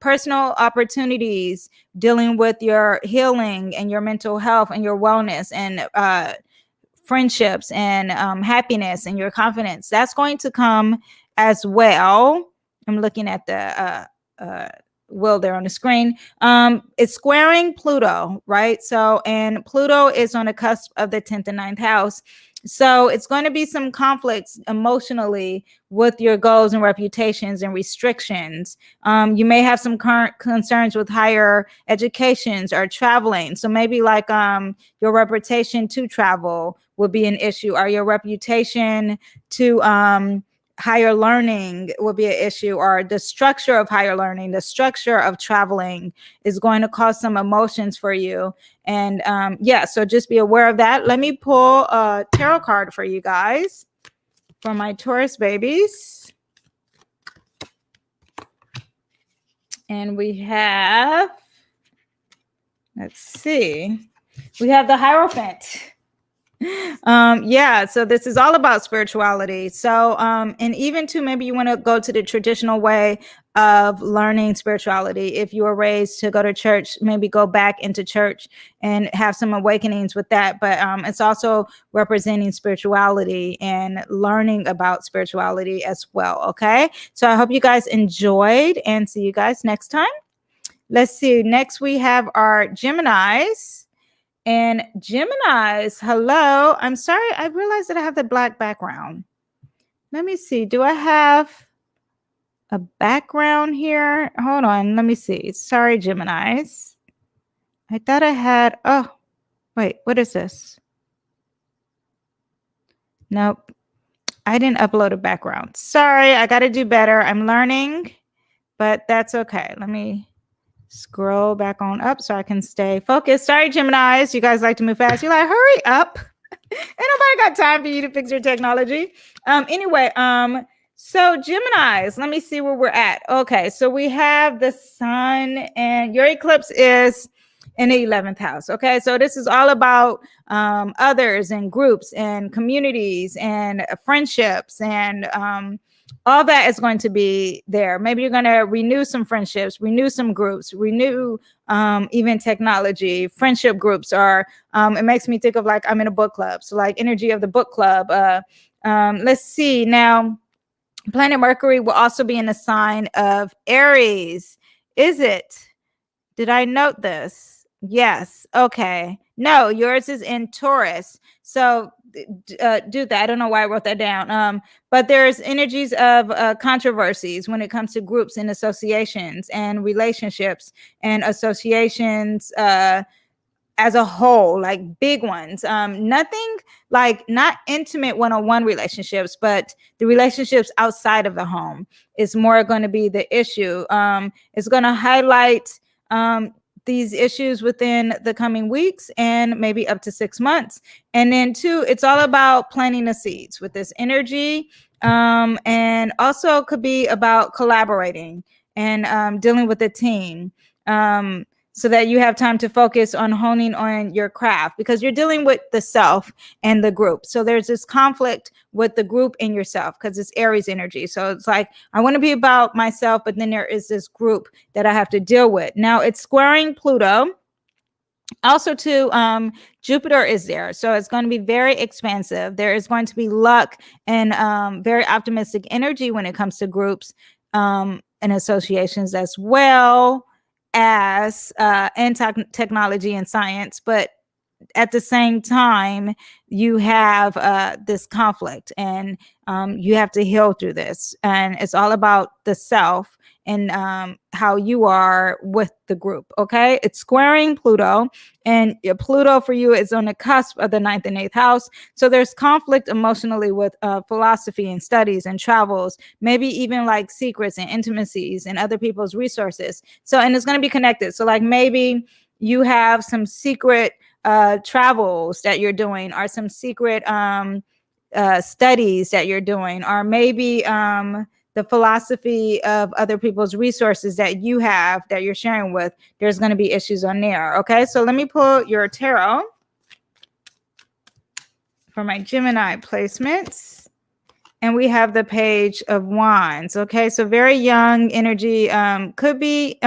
personal opportunities, dealing with your healing and your mental health and your wellness, and friendships and happiness and your confidence, that's going to come as well. I'm looking at the wheel there on the screen. It's squaring Pluto, right? So, and Pluto is on the cusp of the 10th and 9th house. So it's going to be some conflicts emotionally with your goals and reputations and restrictions. You may have some current concerns with higher educations or traveling. So maybe like your reputation to travel would be an issue, or your reputation to higher learning will be an issue, or the structure of higher learning, the structure of traveling is going to cause some emotions for you. And yeah, so just be aware of that. Let me pull a tarot card for you guys for my Taurus babies. And we have, let's see, we have the Hierophant. Yeah, so this is all about spirituality. So and even too, maybe you want to go to the traditional way of learning spirituality. If you were raised to go to church, maybe go back into church and have some awakenings with that. But it's also representing spirituality and learning about spirituality as well. Okay, so I hope you guys enjoyed, and see you guys next time. Let's see, next we have our Geminis. And Geminis, hello. I'm sorry, I realized that I have the black background. Let me see. Do I have a background here? Hold on. Let me see. Sorry, Geminis. I thought I had. Oh, wait. What is this? Nope. I didn't upload a background. Sorry. I got to do better. I'm learning, but that's okay. Let me scroll back on up so I can stay focused. Sorry, Geminis. You guys like to move fast. You're like, hurry up. Ain't nobody got time for you to fix your technology. Anyway, so Geminis, let me see where we're at. Okay, so we have the sun, and your eclipse is in the 11th house. Okay, so this is all about others and groups and communities and friendships, and all that is going to be there. Maybe you're going to renew some friendships, renew some groups, renew even technology. Friendship groups are, it makes me think of like I'm in a book club. So like energy of the book club. Let's see now. Planet Mercury will also be in the sign of Aries. Is it? Did I note this? Yes. Okay. No, yours is in Taurus. So do that. I don't know why I wrote that down. But there's energies of controversies when it comes to groups and associations and relationships and associations as a whole, like big ones. Nothing like not intimate one-on-one relationships, but the relationships outside of the home is more going to be the issue. It's going to highlight these issues within the coming weeks and maybe up to 6 months. And then two, it's all about planting the seeds with this energy. And also could be about collaborating and dealing with a team. So that you have time to focus on honing on your craft, because you're dealing with the self and the group. So there's this conflict with the group and yourself because it's Aries energy. So it's like, I want to be about myself, but then there is this group that I have to deal with. Now it's squaring Pluto. Also too, Jupiter is there. So it's going to be very expansive. There is going to be luck and very optimistic energy when it comes to groups and associations, as well as and technology and science. But at the same time, you have this conflict, and you have to heal through this. And it's all about the self and how you are with the group. Okay, it's squaring Pluto, and Pluto for you is on the cusp of the 9th and 8th house. So there's conflict emotionally with philosophy and studies and travels, maybe even like secrets and intimacies and other people's resources. So, and it's going to be connected. So like maybe you have some secret travels that you're doing, or some secret studies that you're doing, or maybe the philosophy of other people's resources that you have that you're sharing with. There's going to be issues on there. Okay, so let me pull your tarot for my Gemini placements. And we have the Page of Wands. Okay, so very young energy, could be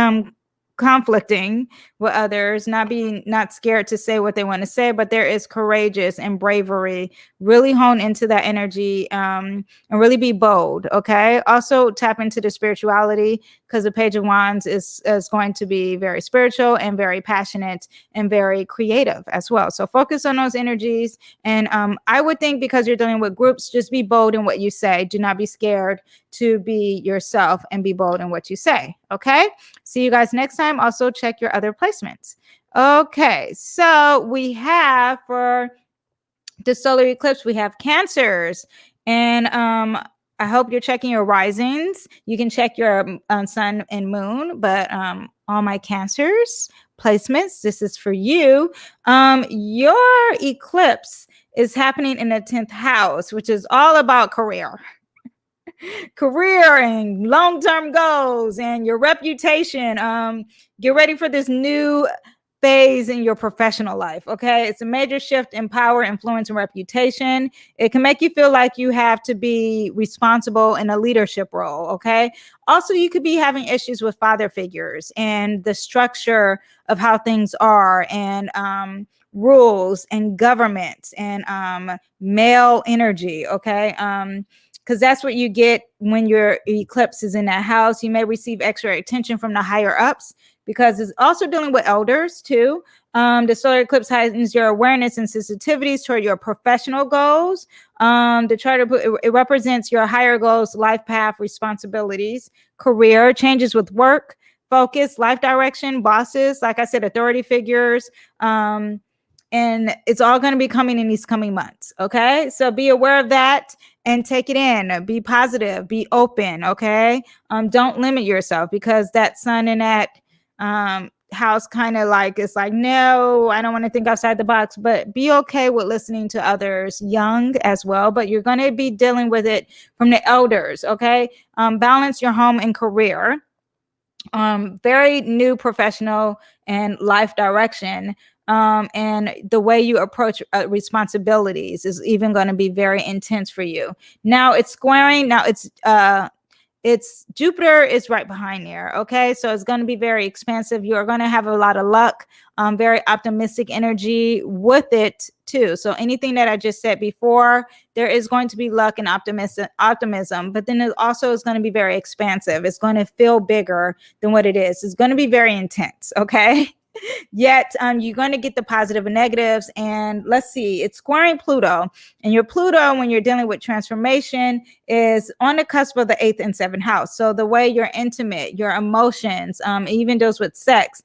conflicting with others, not scared to say what they want to say, but there is courageous and bravery. Really hone into that energy and really be bold. Okay, also tap into the spirituality, because the Page of Wands is going to be very spiritual and very passionate and very creative as well. So focus on those energies. And I would think, because you're dealing with groups, just be bold in what you say. Do not be scared to be yourself and be bold in what you say. Okay, see you guys next time. Also check your other placements. Okay, so we have for the solar eclipse, we have Cancers. And I hope you're checking your risings. You can check your sun and moon, but all my Cancers placements, this is for you. Your eclipse is happening in the 10th house, which is all about career and long-term goals and your reputation. Get ready for this new phase in your professional life. Okay, it's a major shift in power, influence, and reputation. It can make you feel like you have to be responsible in a leadership role. Okay, also you could be having issues with father figures and the structure of how things are, and rules and government and male energy. Okay, because that's what you get when your eclipse is in that house. You may receive extra attention from the higher ups, because it's also dealing with elders too. The solar eclipse heightens your awareness and sensitivities toward your professional goals. The chart it represents your higher goals, life path, responsibilities, career changes with work, focus, life direction, bosses, like I said, authority figures. And it's all going to be coming in these coming months. Okay, so be aware of that and take it in. Be positive, be open. Okay, don't limit yourself, because that sun in that house kind of like, it's like, no, I don't want to think outside the box. But be okay with listening to others, young as well, but you're going to be dealing with it from the elders. Okay, balance your home and career. Very new professional and life direction. And the way you approach responsibilities is even going to be very intense for you. Now it's squaring. Now it's Jupiter is right behind there. Okay, so it's going to be very expansive. You're going to have a lot of luck, very optimistic energy with it too. So anything that I just said before, there is going to be luck and optimism, but then it also is going to be very expansive. It's going to feel bigger than what it is. It's going to be very intense. Okay. Yet you're going to get the positive and negatives. And let's see, it's squaring Pluto, and your Pluto, when you're dealing with transformation, is on the cusp of the 8th and 7th house. So the way you're intimate, your emotions, even those with sex,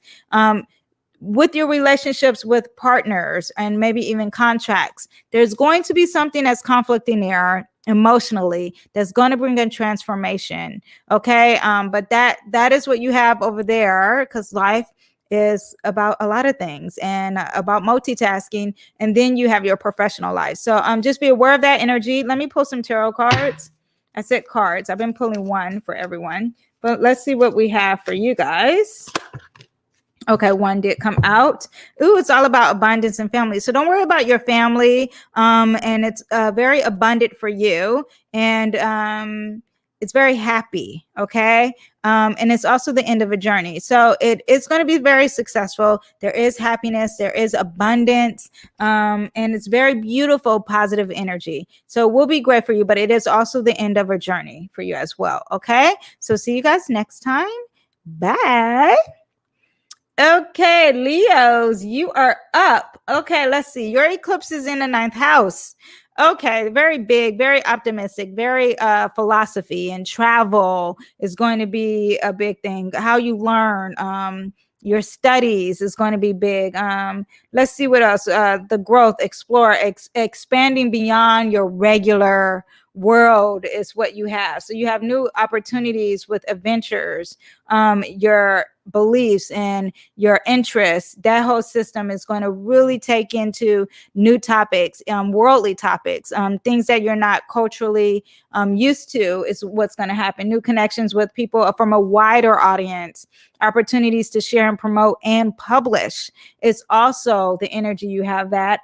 with your relationships with partners, and maybe even contracts, there's going to be something that's conflicting there emotionally, that's going to bring in transformation. Okay, but that is what you have over there, because life is about a lot of things and about multitasking. And then you have your professional life. So just be aware of that energy. Let me pull some tarot cards. I said cards. I've been pulling one for everyone, but let's see what we have for you guys. Okay, one did come out. Ooh, it's all about abundance and family. So don't worry about your family. And it's very abundant for you. And it's very happy. Okay. And it's also the end of a journey. So it's going to be very successful. There is happiness, there is abundance, and it's very beautiful, positive energy. So it will be great for you, but it is also the end of a journey for you as well. Okay. So see you guys next time. Bye. Okay, Leos, you are up. Okay, let's see. Your eclipse is in the 9th house. Okay, very big, very optimistic, very philosophy and travel is going to be a big thing. How you learn, your studies is going to be big. Let's see what else. The growth, explore, expanding beyond your regular world is what you have. So you have new opportunities with adventures, your beliefs and your interests. That whole system is going to really take into new topics, worldly topics, things that you're not culturally used to is what's going to happen. New connections with people from a wider audience, opportunities to share and promote and publish. It's also the energy you have that.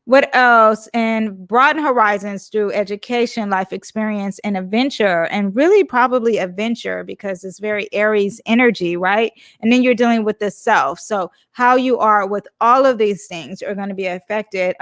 What else? And broaden horizons through education, life experience, and adventure. And really probably adventure, because it's very Aries energy, right? And then you're dealing with the self. So how you are with all of these things are going to be affected.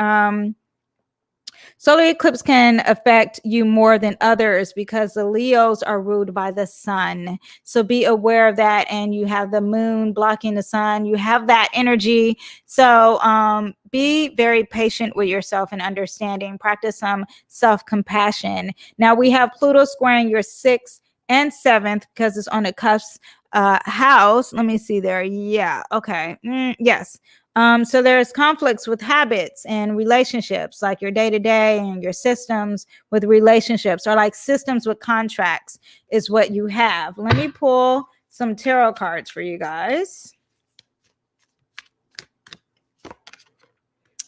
Solar eclipse can affect you more than others because the Leos are ruled by the sun. So be aware of that. And you have the moon blocking the sun. You have that energy. So be very patient with yourself and understanding. Practice some self-compassion. Now we have Pluto squaring your 6th and 7th because it's on the cusp house. Let me see there. Yeah. Okay. Yes. So there's conflicts with habits and relationships, like your day-to-day and your systems with relationships, or like systems with contracts is what you have. Let me pull some tarot cards for you guys.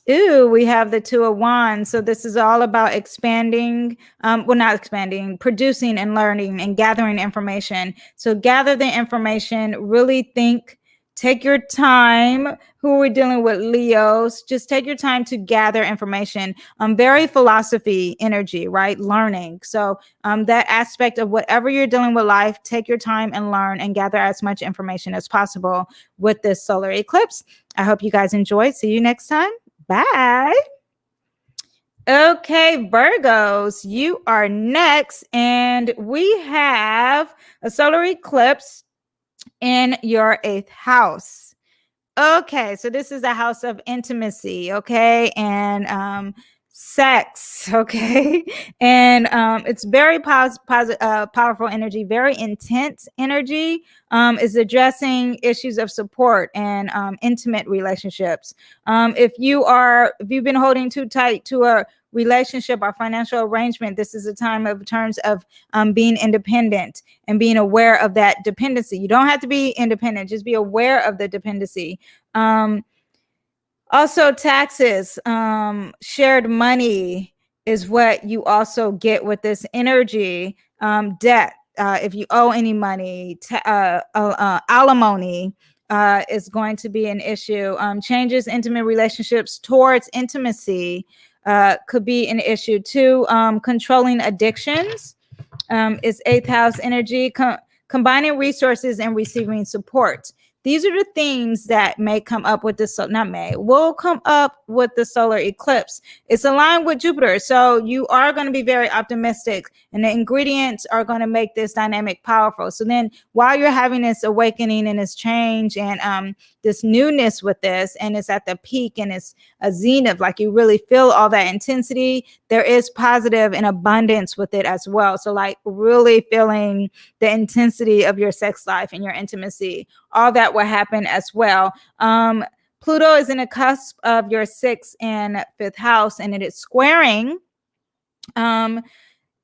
Ooh, we have the 2 of Wands. So this is all about expanding, not expanding, producing and learning and gathering information. So gather the information, really think Take your time. Who are we dealing with? Leos. Just take your time to gather information. Very philosophy energy, right? Learning. So that aspect of whatever you're dealing with life, take your time and learn and gather as much information as possible with this solar eclipse. I hope you guys enjoyed. See you next time. Bye. Okay, Virgos, you are next. And we have a solar eclipse in your 8th house. Okay, so this is a house of intimacy, okay, and sex, okay, and it's very powerful energy, very intense energy. Is addressing issues of support and intimate relationships. If you've been holding too tight to a relationship or financial arrangement, this is a time of terms of being independent and being aware of that dependency. You don't have to be independent, just be aware of the dependency. Also taxes, shared money is what you also get with this energy. Debt, if you owe any money, alimony is going to be an issue. Changes intimate relationships towards intimacy could be an issue too. Controlling addictions is 8th house energy. Combining resources and receiving support. These are the themes that may come up with this, will come up with the solar eclipse. It's aligned with Jupiter, so you are going to be very optimistic, and the ingredients are going to make this dynamic powerful. So then while you're having this awakening and this change and this newness with this, and it's at the peak and it's a zenith, like you really feel all that intensity, there is positive and abundance with it as well. So like really feeling the intensity of your sex life and your intimacy, all that will happen as well. Pluto is in a cusp of your 6th and 5th house, and it is squaring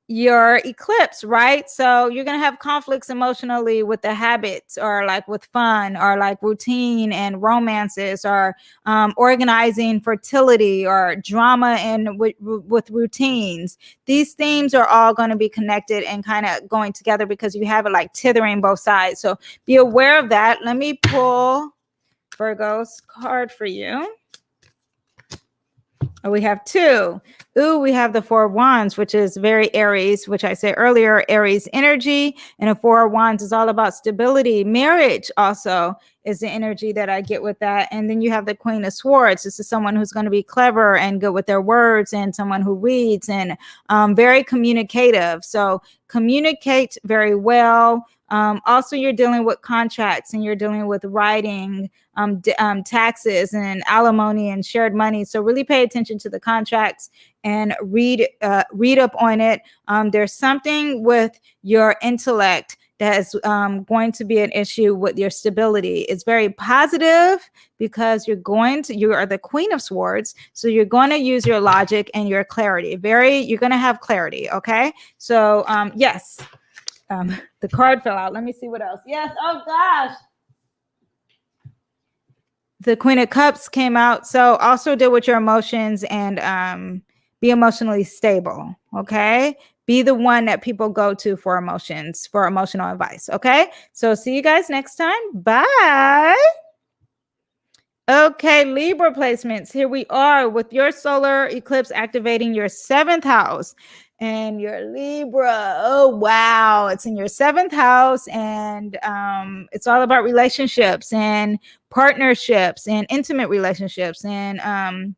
your eclipse, right? So you're going to have conflicts emotionally with the habits, or like with fun, or like routine and romances, or organizing fertility, or drama and with routines. These themes are all going to be connected and kind of going together because you have it like tithering both sides. So be aware of that. Let me pull Virgo's card for you. Oh, we have 2. Ooh, we have the 4 of Wands, which is very Aries, which I said earlier, Aries energy. And the 4 of Wands is all about stability. Marriage also is the energy that I get with that. And then you have the Queen of Swords. This is someone who's going to be clever and good with their words, and someone who reads and very communicative. So communicate very well. Also, you're dealing with contracts, and you're dealing with writing, taxes and alimony and shared money. So really pay attention to the contracts and read up on it. There's something with your intellect that is going to be an issue with your stability. It's very positive because you are the Queen of Swords. So you're going to use your logic and your clarity. You're going to have clarity. Okay. So yes. The card fell out. Let me see what else. Yes. Oh gosh. The Queen of Cups came out. So also deal with your emotions and be emotionally stable. Okay. Be the one that people go to for emotions, for emotional advice. Okay. So see you guys next time. Bye. Okay, Libra placements. Here we are with your solar eclipse activating your 7th house. And your Libra, oh wow, it's in your 7th house, and it's all about relationships and partnerships and intimate relationships and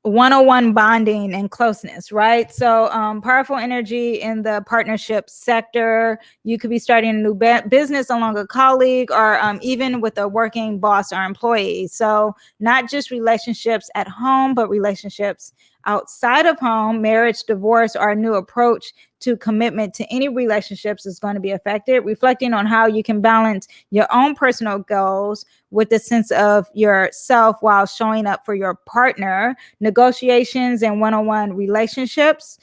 one-on-one bonding and closeness, right? So powerful energy in the partnership sector. You could be starting a new business along a colleague, or even with a working boss or employee. So not just relationships at home, but relationships outside of home. Marriage, divorce, or a new approach to commitment to any relationships is going to be affected. Reflecting on how you can balance your own personal goals with the sense of yourself while showing up for your partner. Negotiations and one-on-one relationships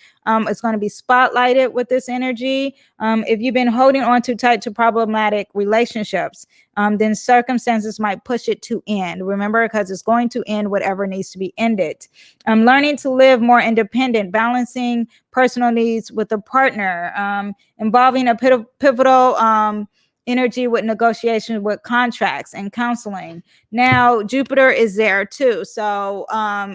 is going to be spotlighted with this energy. If you've been holding on too tight to problematic relationships, then circumstances might push it to end. Remember, because it's going to end whatever needs to be ended. Learning to live more independent, balancing personal needs with a partner, involving a pivotal energy with negotiation with contracts and counseling. Now, Jupiter is there too. So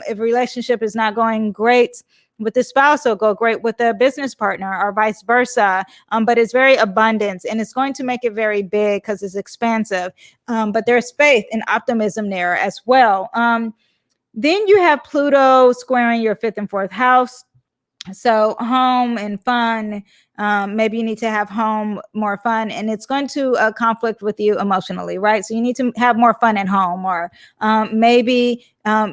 if a relationship is not going great with the spouse, it'll go great with a business partner or vice versa. But it's very abundant and it's going to make it very big because it's expansive. But there's faith and optimism there as well. Then you have Pluto squaring your 5th and 4th house. So home and fun, maybe you need to have home more fun, and it's going to conflict with you emotionally, right? So you need to have more fun at home, or maybe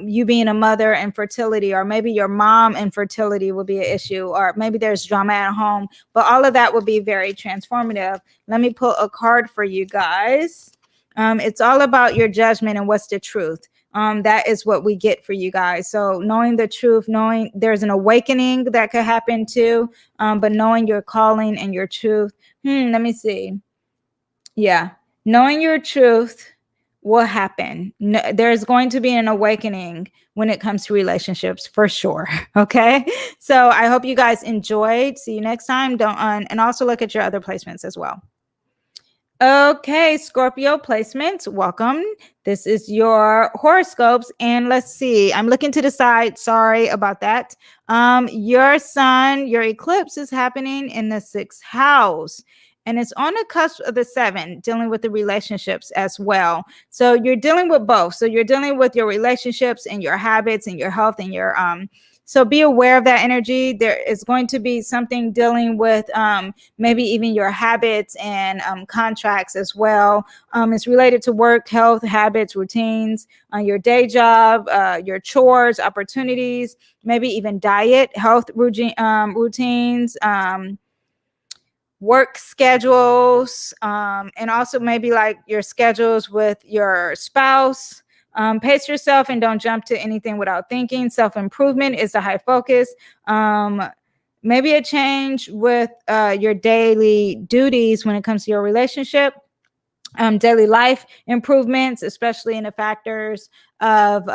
you being a mother and fertility, or maybe your mom and fertility will be an issue, or maybe there's drama at home, but all of that will be very transformative. Let me pull a card for you guys. It's all about your judgment and what's the truth. That is what we get for you guys. So knowing the truth, knowing there's an awakening that could happen too, but knowing your calling and your truth. Let me see. Yeah, knowing your truth will happen. There's going to be an awakening when it comes to relationships for sure. Okay, so I hope you guys enjoyed. See you next time. And also look at your other placements as well. Okay, Scorpio placements, welcome. This is your horoscopes, and let's see. I'm looking to the side. Sorry about that. Your sun, your eclipse is happening in the 6th house, and it's on the cusp of the 7, dealing with the relationships as well. So you're dealing with both. So you're dealing with your relationships and your habits and your health and your so be aware of that energy. There is going to be something dealing with maybe even your habits and contracts as well. It's related to work, health, habits, routines, your day job, your chores, opportunities, maybe even diet, health routines, work schedules, and also maybe like your schedules with your spouse. Pace yourself and don't jump to anything without thinking. Self-improvement is a high focus. Maybe a change with your daily duties when it comes to your relationship. Daily life improvements, especially in the factors of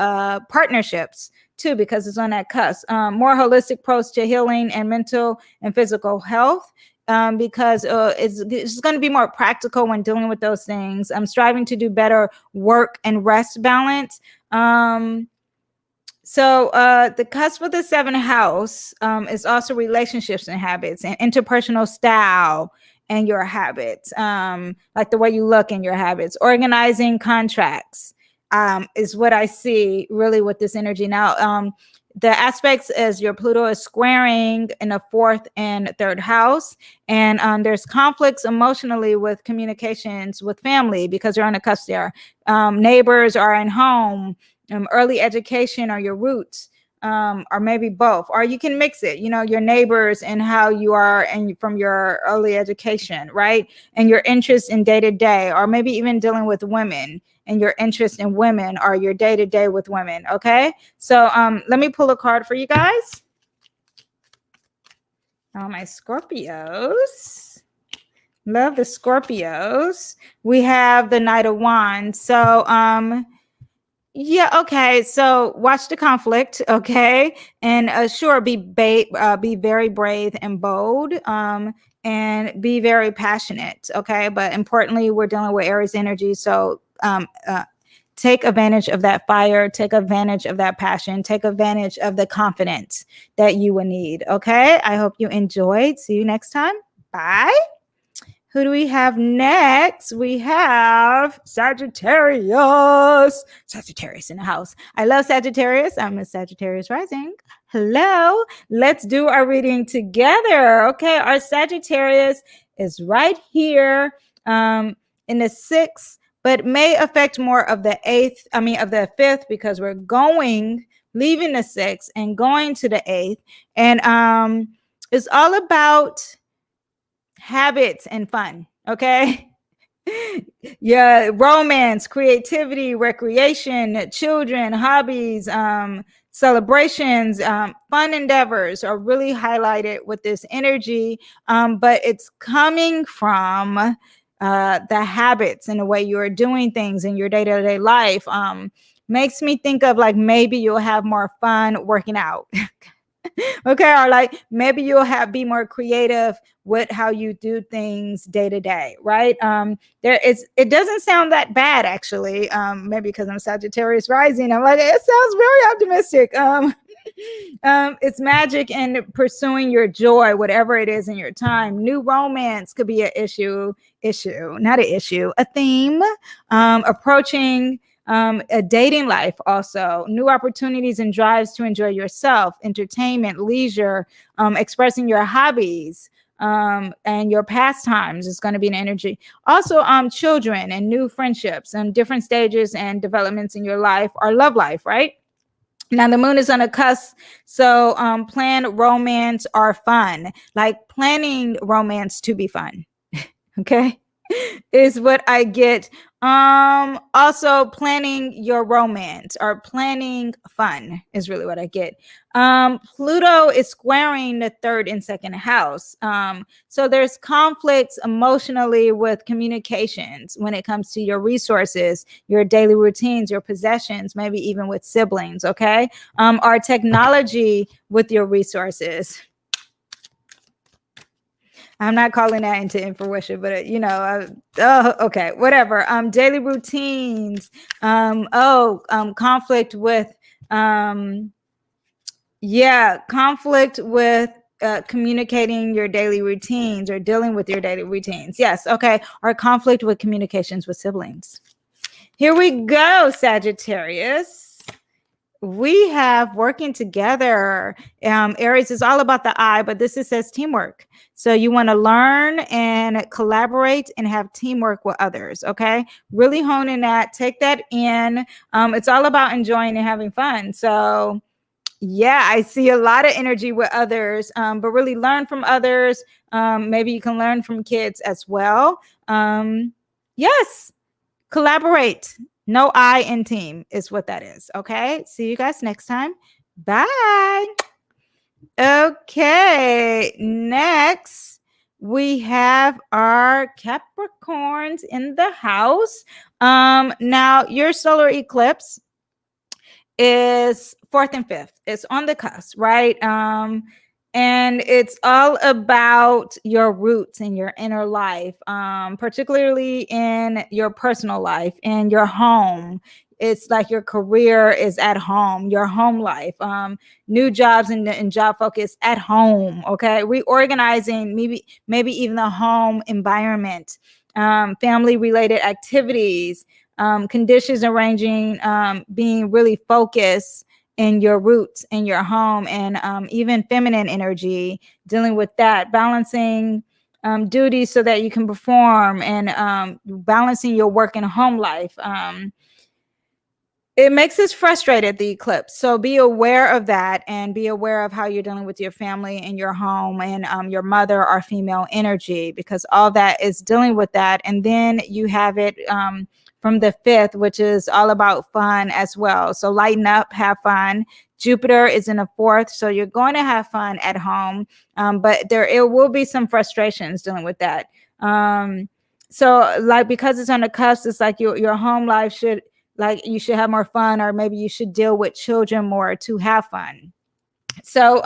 partnerships too, because it's on that cusp. More holistic approach to healing and mental and physical health. Because it's going to be more practical when dealing with those things. I'm striving to do better work and rest balance. So the cusp of the 7th house is also relationships and habits and interpersonal style and your habits, like the way you look and your habits. Organizing contracts is what I see really with this energy. Now, the aspects as your Pluto is squaring in the 4th and 3rd house. And there's conflicts emotionally with communications with family because you're on the cusp there. Neighbors are in home, early education are your roots, or maybe both, or you can mix it, your neighbors and how you are and from your early education, right? And your interest in day-to-day, or maybe even dealing with women and your interest in women or your day-to-day with women. Okay, so let me pull a card for you guys. Oh, my Scorpios, love the Scorpios. We have the Knight of Wands. So yeah, okay, so watch the conflict, okay, and sure, be very brave and bold, and be very passionate, okay, but importantly, we're dealing with Aries energy, so take advantage of that fire, take advantage of that passion, take advantage of the confidence that you will need. Okay, I hope you enjoyed. See you next time. Bye. Who do we have next? We have Sagittarius. Sagittarius in the house. I love Sagittarius. I'm a Sagittarius rising. Hello. Let's do our reading together. Okay, our Sagittarius is right here in the 6th, but may affect more of the 5th, because we're leaving the 6th and going to the 8th. And it's all about habits and fun. Okay. Yeah, romance, creativity, recreation, children, hobbies, celebrations, fun endeavors are really highlighted with this energy. But it's coming from the habits and the way you're doing things in your day-to-day life. Makes me think of like maybe you'll have more fun working out. Okay, or like maybe you'll be more creative with how you do things day to day, right? It doesn't sound that bad actually. Maybe because I'm Sagittarius rising, I'm like, it sounds very optimistic. It's magic in pursuing your joy, whatever it is in your time. New romance could be an not an issue, a theme. Approaching a dating life, also new opportunities and drives to enjoy yourself, entertainment, leisure, expressing your hobbies, and your pastimes is going to be an energy. Also, children and new friendships and different stages and developments in your life or love life, right? Now the moon is on a cusp, so planned romance are fun, like planning romance to be fun. Okay, is what I get. Also planning your romance or planning fun is really what I get. Pluto is squaring the third and second house. So there's conflicts emotionally with communications when it comes to your resources, your daily routines, your possessions, maybe even with siblings, okay? Or technology with your resources. I'm not calling that into fruition, but okay, whatever. Daily routines. Conflict with, conflict with communicating your daily routines or dealing with your daily routines. Yes, okay, or conflict with communications with siblings. Here we go, Sagittarius. We have working together. Aries is all about the I, but this says teamwork. So you want to learn and collaborate and have teamwork with others. Okay, really hone in that. Take that in. It's all about enjoying and having fun. So yeah, I see a lot of energy with others, but really learn from others. Maybe you can learn from kids as well. Yes, collaborate. No I in team is what that is. Okay. See you guys next time. Bye. Okay. Next, we have our Capricorns in the house. Now your solar eclipse is 4th and 5th. It's on the cusp, right? And it's all about your roots and your inner life, particularly in your personal life and your home. It's like your career is at home, your home life, new jobs and job focus at home. Okay, reorganizing, maybe even the home environment, family related activities, conditions arranging, being really focused in your roots in your home, and even feminine energy, dealing with that, balancing duties so that you can perform, and balancing your work and home life. It makes us frustrated, the eclipse. So be aware of that and be aware of how you're dealing with your family and your home and your mother or female energy, because all that is dealing with that. And then you have it from the 5th, which is all about fun as well. So lighten up, have fun. Jupiter is in the 4th, so you're going to have fun at home, but it will be some frustrations dealing with that. So like, because it's on the cusp, it's like your home life you should have more fun, or maybe you should deal with children more to have fun. So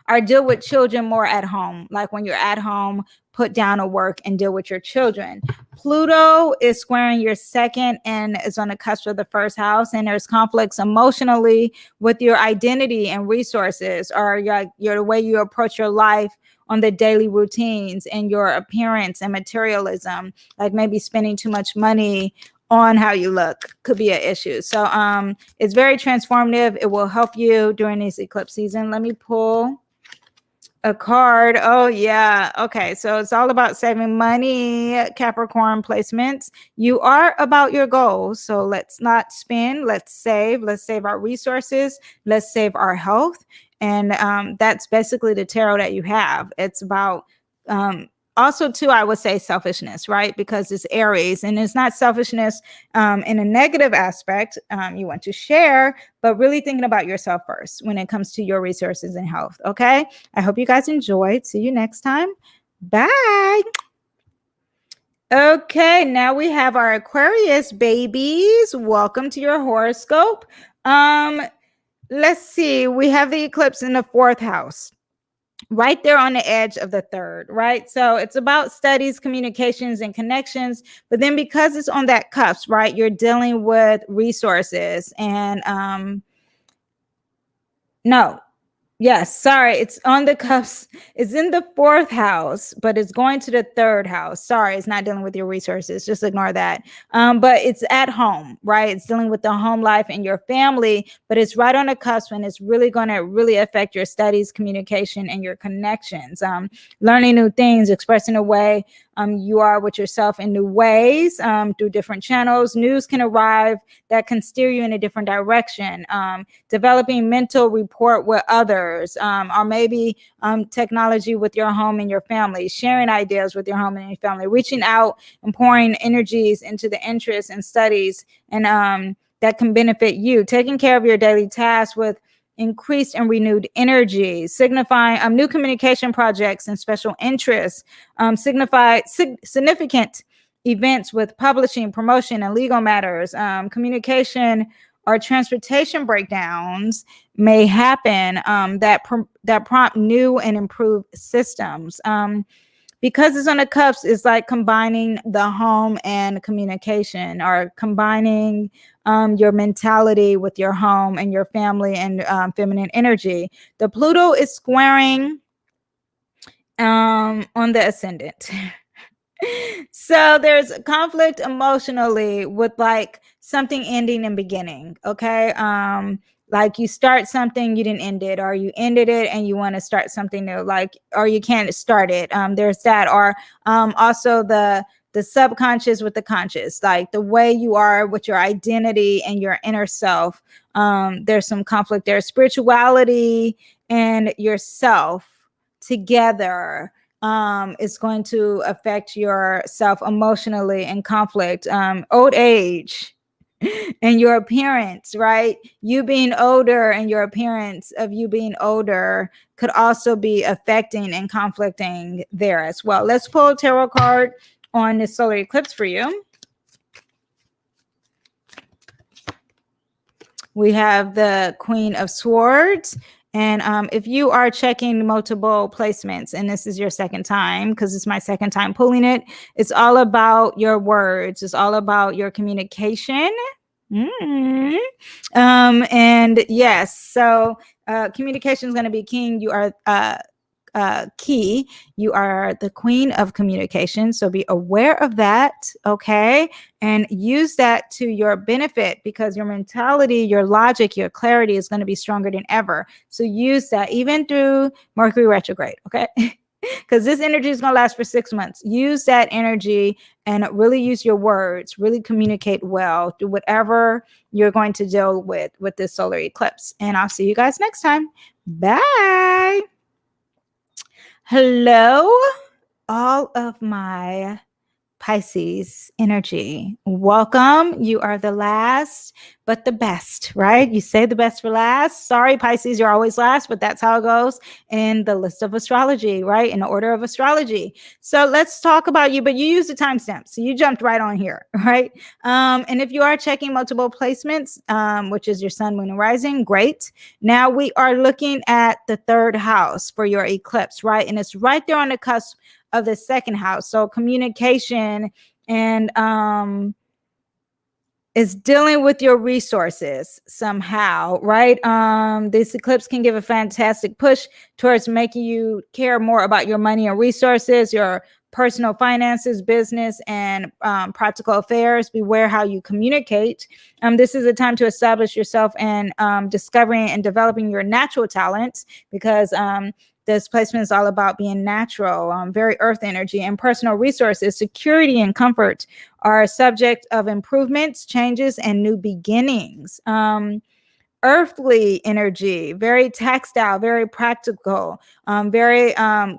or deal with children more at home. Like when you're at home, put down a work and deal with your children. Pluto is squaring your 2nd and is on the cusp of the 1st house, and there's conflicts emotionally with your identity and resources, or the way you approach your life on the daily routines, and your appearance and materialism, like maybe spending too much money on how you look could be an issue. So it's very transformative. It will help you during this eclipse season. Let me pull a card. Oh yeah. Okay, so it's all about saving money, Capricorn placements. You are about your goals, so let's not spend. Let's save our resources, let's save our health. And that's basically the tarot that you have. It's about also too, I would say selfishness, right? Because it's Aries, and it's not selfishness in a negative aspect. You want to share, but really thinking about yourself first when it comes to your resources and health. Okay, I hope you guys enjoyed. See you next time. Bye. Okay, now we have our Aquarius babies. Welcome to your horoscope. let's see. We have the eclipse in the 4th house, right there on the edge of the 3rd, right? So it's about studies, communications, and connections. But then because it's on that cusp, right, you're dealing with resources and no, yes, sorry, it's on the cusp. It's in the 4th house, but it's going to the 3rd house. Sorry, it's not dealing with your resources. Just ignore that. But it's at home, right? It's dealing with the home life and your family, but it's right on the cusp, and it's really going to really affect your studies, communication, and your connections. Learning new things, expressing a way you are with yourself in new ways through different channels. News can arrive that can steer you in a different direction. Developing mental rapport with others, or maybe technology with your home and your family, sharing ideas with your home and your family, reaching out and pouring energies into the interests and studies and that can benefit you, taking care of your daily tasks with increased and renewed energy, signifying new communication projects and special interests, significant events with publishing, promotion, and legal matters, communication or transportation breakdowns may happen that prompt new and improved systems. Because it's on the cups, it's like combining the home and communication, or combining your mentality with your home and your family and feminine energy. The Pluto is squaring on the ascendant. So there's conflict emotionally with like something ending and beginning. Okay. Like you start something, you didn't end it, or you ended it and you want to start something new, like, or you can't start it. There's that. Or also the subconscious with the conscious, like the way you are with your identity and your inner self. There's some conflict there. Spirituality and yourself together is going to affect yourself emotionally, and conflict, old age and your appearance, right? You being older and your appearance of you being older could also be affecting and conflicting there as well. Let's pull a tarot card on this solar eclipse for you. We have the Queen of Swords. And if you are checking multiple placements, and this is your second time, because it's my second time pulling it, it's all about your words. It's all about your communication. And yes, so communication is going to be king. You are key. You are the queen of communication. So be aware of that. Okay. And use that to your benefit, because your mentality, your logic, your clarity is going to be stronger than ever. So use that even through Mercury retrograde. Okay. Because this energy is going to last for 6 months. Use that energy and really use your words, really communicate well through whatever you're going to deal with this solar eclipse. And I'll see you guys next time. Bye. Hello, all of my Pisces energy. Welcome. You are the last, but the best, right? You say the best for last. Sorry, Pisces, you're always last, but that's how it goes in the list of astrology, right? In the order of astrology. So let's talk about you, but you used the timestamp. So you jumped right on here, right? And if you are checking multiple placements, which is your sun, moon, and rising, great. Now we are looking at the 3rd house for your eclipse, right? And it's right there on the cusp of the 2nd house. So communication and is dealing with your resources somehow, right? This eclipse can give a fantastic push towards making you care more about your money and resources, your personal finances, business, and practical affairs. Beware how you communicate. This is a time to establish yourself and discovering and developing your natural talents, because this placement is all about being natural, very earth energy, and personal resources. Security and comfort are a subject of improvements, changes, and new beginnings. Earthly energy, very textile, very practical, very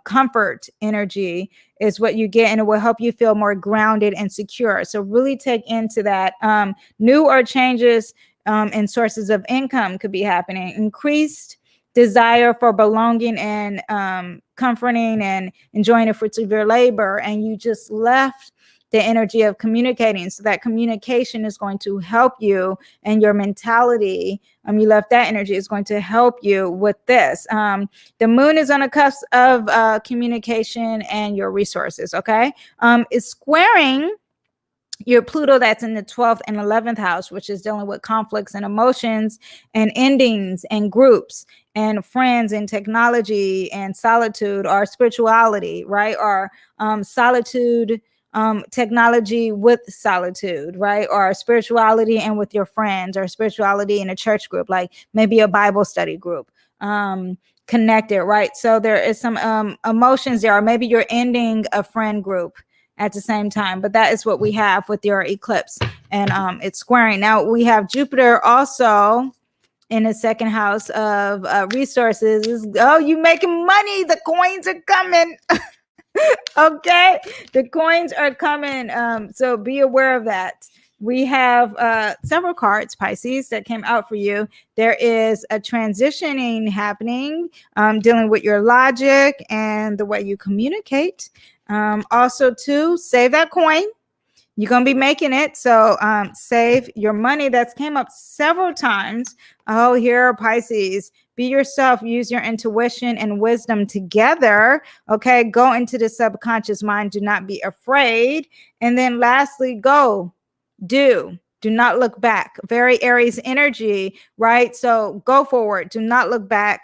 comfort energy is what you get, and it will help you feel more grounded and secure. So really take into that. New or changes in sources of income could be happening. Increased desire for belonging and comforting and enjoying the fruits of your labor, and you just left the energy of communicating. So that communication is going to help you, and your mentality, you left that energy, is going to help you with this. The moon is on a cusp of communication and your resources, okay? It's squaring your Pluto that's in the 12th and 11th house, which is dealing with conflicts and emotions and endings and groups and friends and technology and solitude or spirituality, right? Or solitude, technology with solitude, right? Or spirituality and with your friends, or spirituality in a church group, like maybe a Bible study group. Connected, right? So there is some emotions there, or maybe you're ending a friend group at the same time, but that is what we have with your eclipse, and it's squaring. Now we have Jupiter also in the second house of resources. Oh, you making money, the coins are coming. Okay, the coins are coming, so be aware of that. We have several cards, Pisces, that came out for you. There is a transitioning happening, dealing with your logic and the way you communicate. Also, too, save that coin. You're going to be making it. So save your money. That's came up several times. Oh, here are Pisces. Be yourself. Use your intuition and wisdom together. Okay. Go into the subconscious mind. Do not be afraid. And then lastly, go. Do not look back. Very Aries energy, right? So go forward. Do not look back.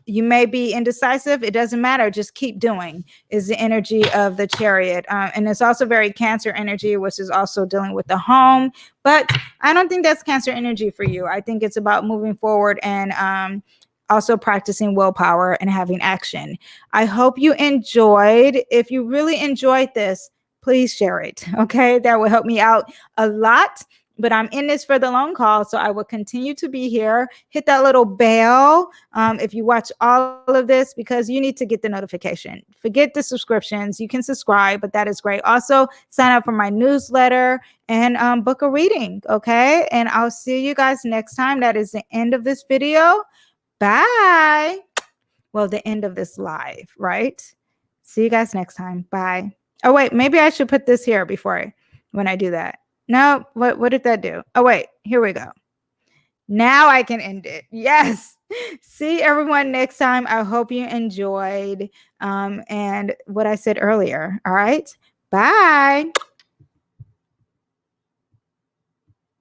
You may be indecisive. It doesn't matter. Just keep doing is the energy of the Chariot. And it's also very Cancer energy, which is also dealing with the home. But I don't think that's Cancer energy for you. I think it's about moving forward and also practicing willpower and having action. I hope you enjoyed. If you really enjoyed this, please share it. Okay. That will help me out a lot. But I'm in this for the long haul, so I will continue to be here. Hit that little bell if you watch all of this, because you need to get the notification. Forget the subscriptions. You can subscribe, but that is great. Also, sign up for my newsletter and book a reading, okay? And I'll see you guys next time. That is the end of this video. Bye. Well, the end of this live, right? See you guys next time. Bye. Oh, wait, maybe I should put this here when I do that. No, what did that do? Oh, wait, here we go. Now I can end it. Yes. See everyone next time. I hope you enjoyed and what I said earlier. All right. Bye.